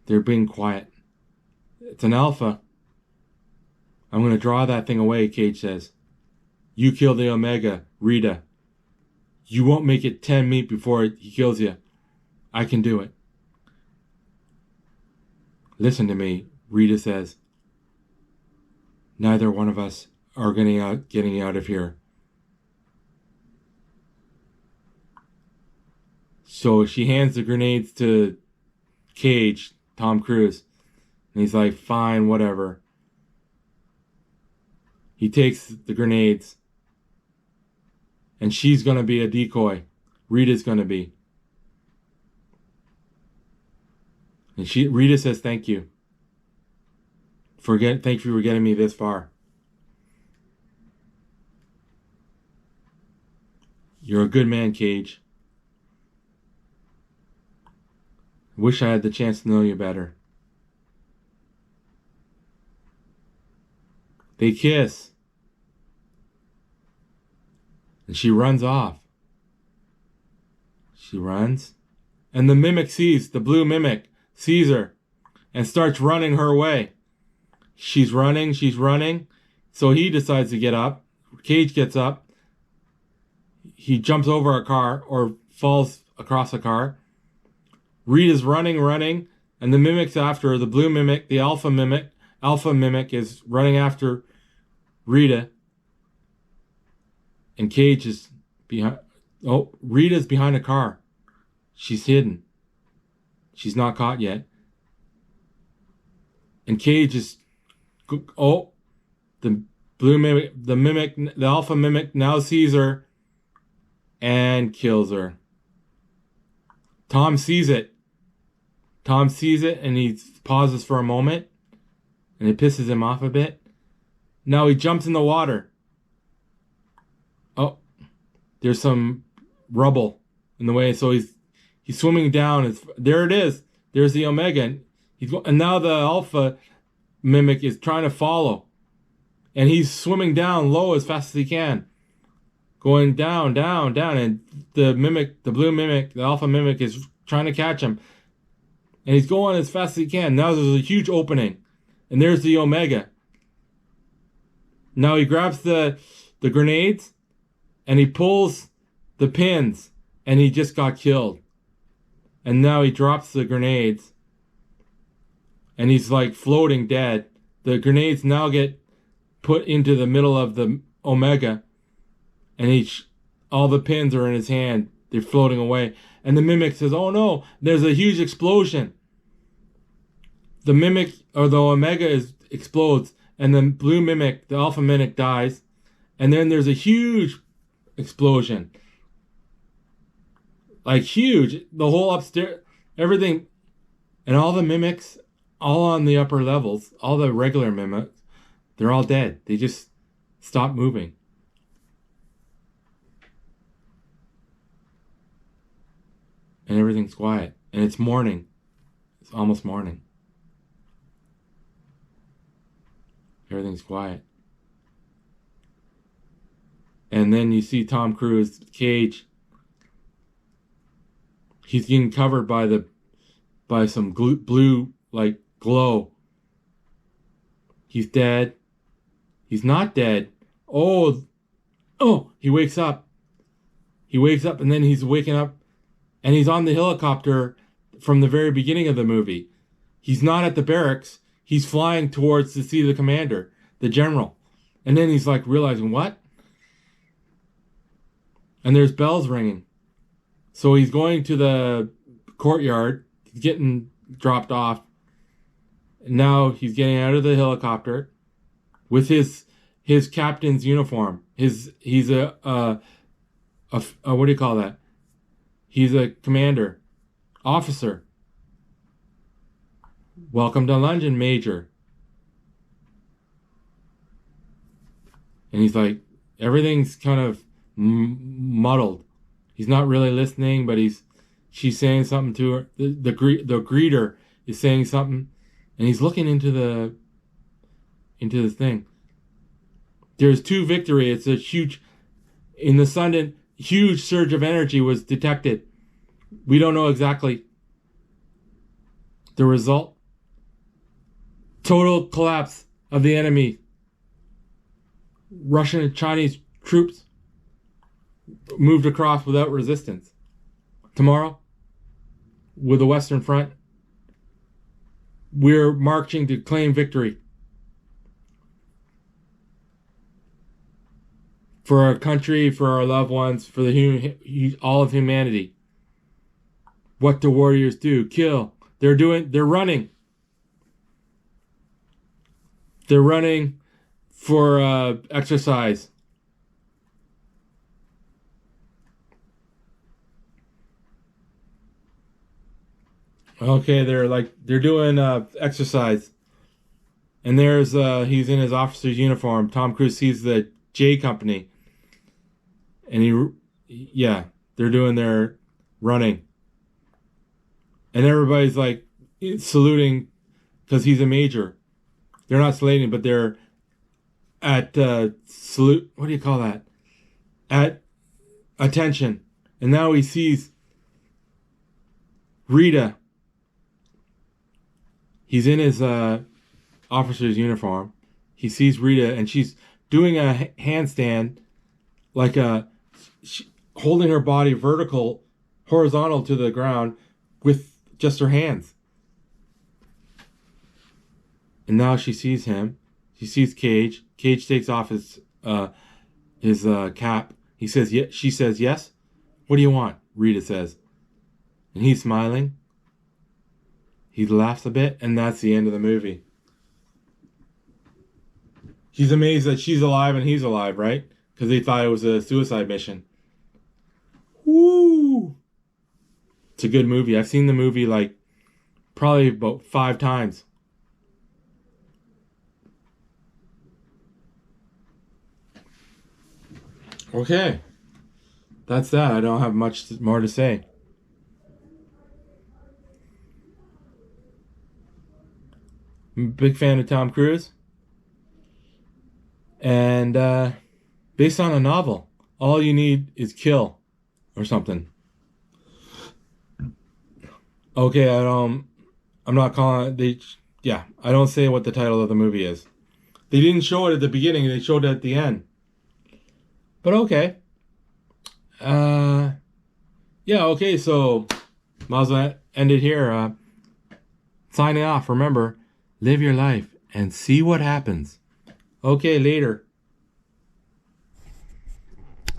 They're being quiet. It's an alpha. I'm going to draw that thing away, Cage says. You kill the Omega, Rita. You won't make it 10 meat before he kills you. I can do it. Listen to me, Rita says. Neither one of us are getting out of here. So she hands the grenades to Cage, Tom Cruise. And he's like, fine, whatever. He takes the grenades. And she's going to be a decoy. Rita's going to be. And Rita says, thank you. Thank you for getting me this far. You're a good man, Cage. Wish I had the chance to know you better. They kiss. And she runs off. She runs. And the blue mimic sees her and starts running her way. She's running. So he decides to get up. Cage gets up. He jumps over a car or falls across a car. Rita's running, and the mimic's after her. The blue mimic, the alpha mimic is running after Rita. And Cage is behind. Oh, Rita's behind a car. She's hidden. She's not caught yet. And Cage is. Oh, the blue mimic, the alpha mimic now sees her and kills her. Tom sees it. And he pauses for a moment. And it pisses him off a bit. Now he jumps in the water. Oh, there's some rubble in the way. So he's swimming down. There it is. There's the Omega. And now the alpha mimic is trying to follow. And he's swimming down low as fast as he can. Going down. And the blue mimic, the alpha mimic is trying to catch him. And he's going as fast as he can. Now there's a huge opening. And there's the Omega. Now he grabs the grenades. And he pulls the pins. And he just got killed. And now he drops the grenades. And he's like floating dead. The grenades now get put into the middle of the Omega. And all the pins are in his hand. They're floating away. And the mimic says, oh no, there's a huge explosion. The mimic, or the Omega explodes. And the blue mimic, the alpha mimic dies. And then there's a huge explosion. Like huge. The whole upstairs, everything. And all the mimics, all on the upper levels, all the regular mimics, they're all dead. They just stop moving. And everything's quiet. And it's morning. It's almost morning. Everything's quiet. And then you see Tom Cruise, Cage. He's getting covered by some blue like glow. He's dead. He's not dead. Oh, he wakes up. He wakes up and then he's waking up and he's on the helicopter from the very beginning of the movie. He's not at the barracks. He's flying towards to see the commander, the general. And then he's like realizing, what? And there's bells ringing. So he's going to the courtyard. He's getting dropped off. And now he's getting out of the helicopter with his captain's uniform. He's a what do you call that? He's a commander, officer. Welcome to London, Major. And he's like, everything's kind of muddled. He's not really listening, but she's saying something to her. The greeter is saying something, and he's looking into the thing. There's two victory. It's a huge. In the Sunday, huge surge of energy was detected. We don't know exactly the result. Total collapse of the enemy. Russian and Chinese troops moved across without resistance. Tomorrow, with the Western Front, we're marching to claim victory for our country, for our loved ones, for all of humanity. What do warriors do? Kill. They're running. They're running for exercise. Okay, they're doing exercise. And there's he's in his officer's uniform. Tom Cruise sees the J Company. And they're doing their running. And everybody's like saluting because he's a major. They're not saluting, but they're at salute. What do you call that? At attention. And now he sees Rita. He's in his officer's uniform. He sees Rita, and she's doing a handstand, like holding her body horizontal to the ground with just her hands. And now she sees him. She sees Cage. Cage takes off his cap. He says, "Yeah." She says, "Yes." "What do you want?" Rita says. And he's smiling. He laughs a bit, and that's the end of the movie. He's amazed that she's alive and he's alive, right? Because they thought it was a suicide mission. Woo! It's a good movie. I've seen the movie like probably about 5 times. Okay. That's that. I don't have much more to say. I'm a big fan of Tom Cruise. And based on a novel. All you need is kill or something. Okay, I'm not calling I don't say what the title of the movie is. They didn't show it at the beginning, they showed it at the end. But okay. Okay, so might as well end it here. Signing off. Remember, live your life and see what happens. Okay, later.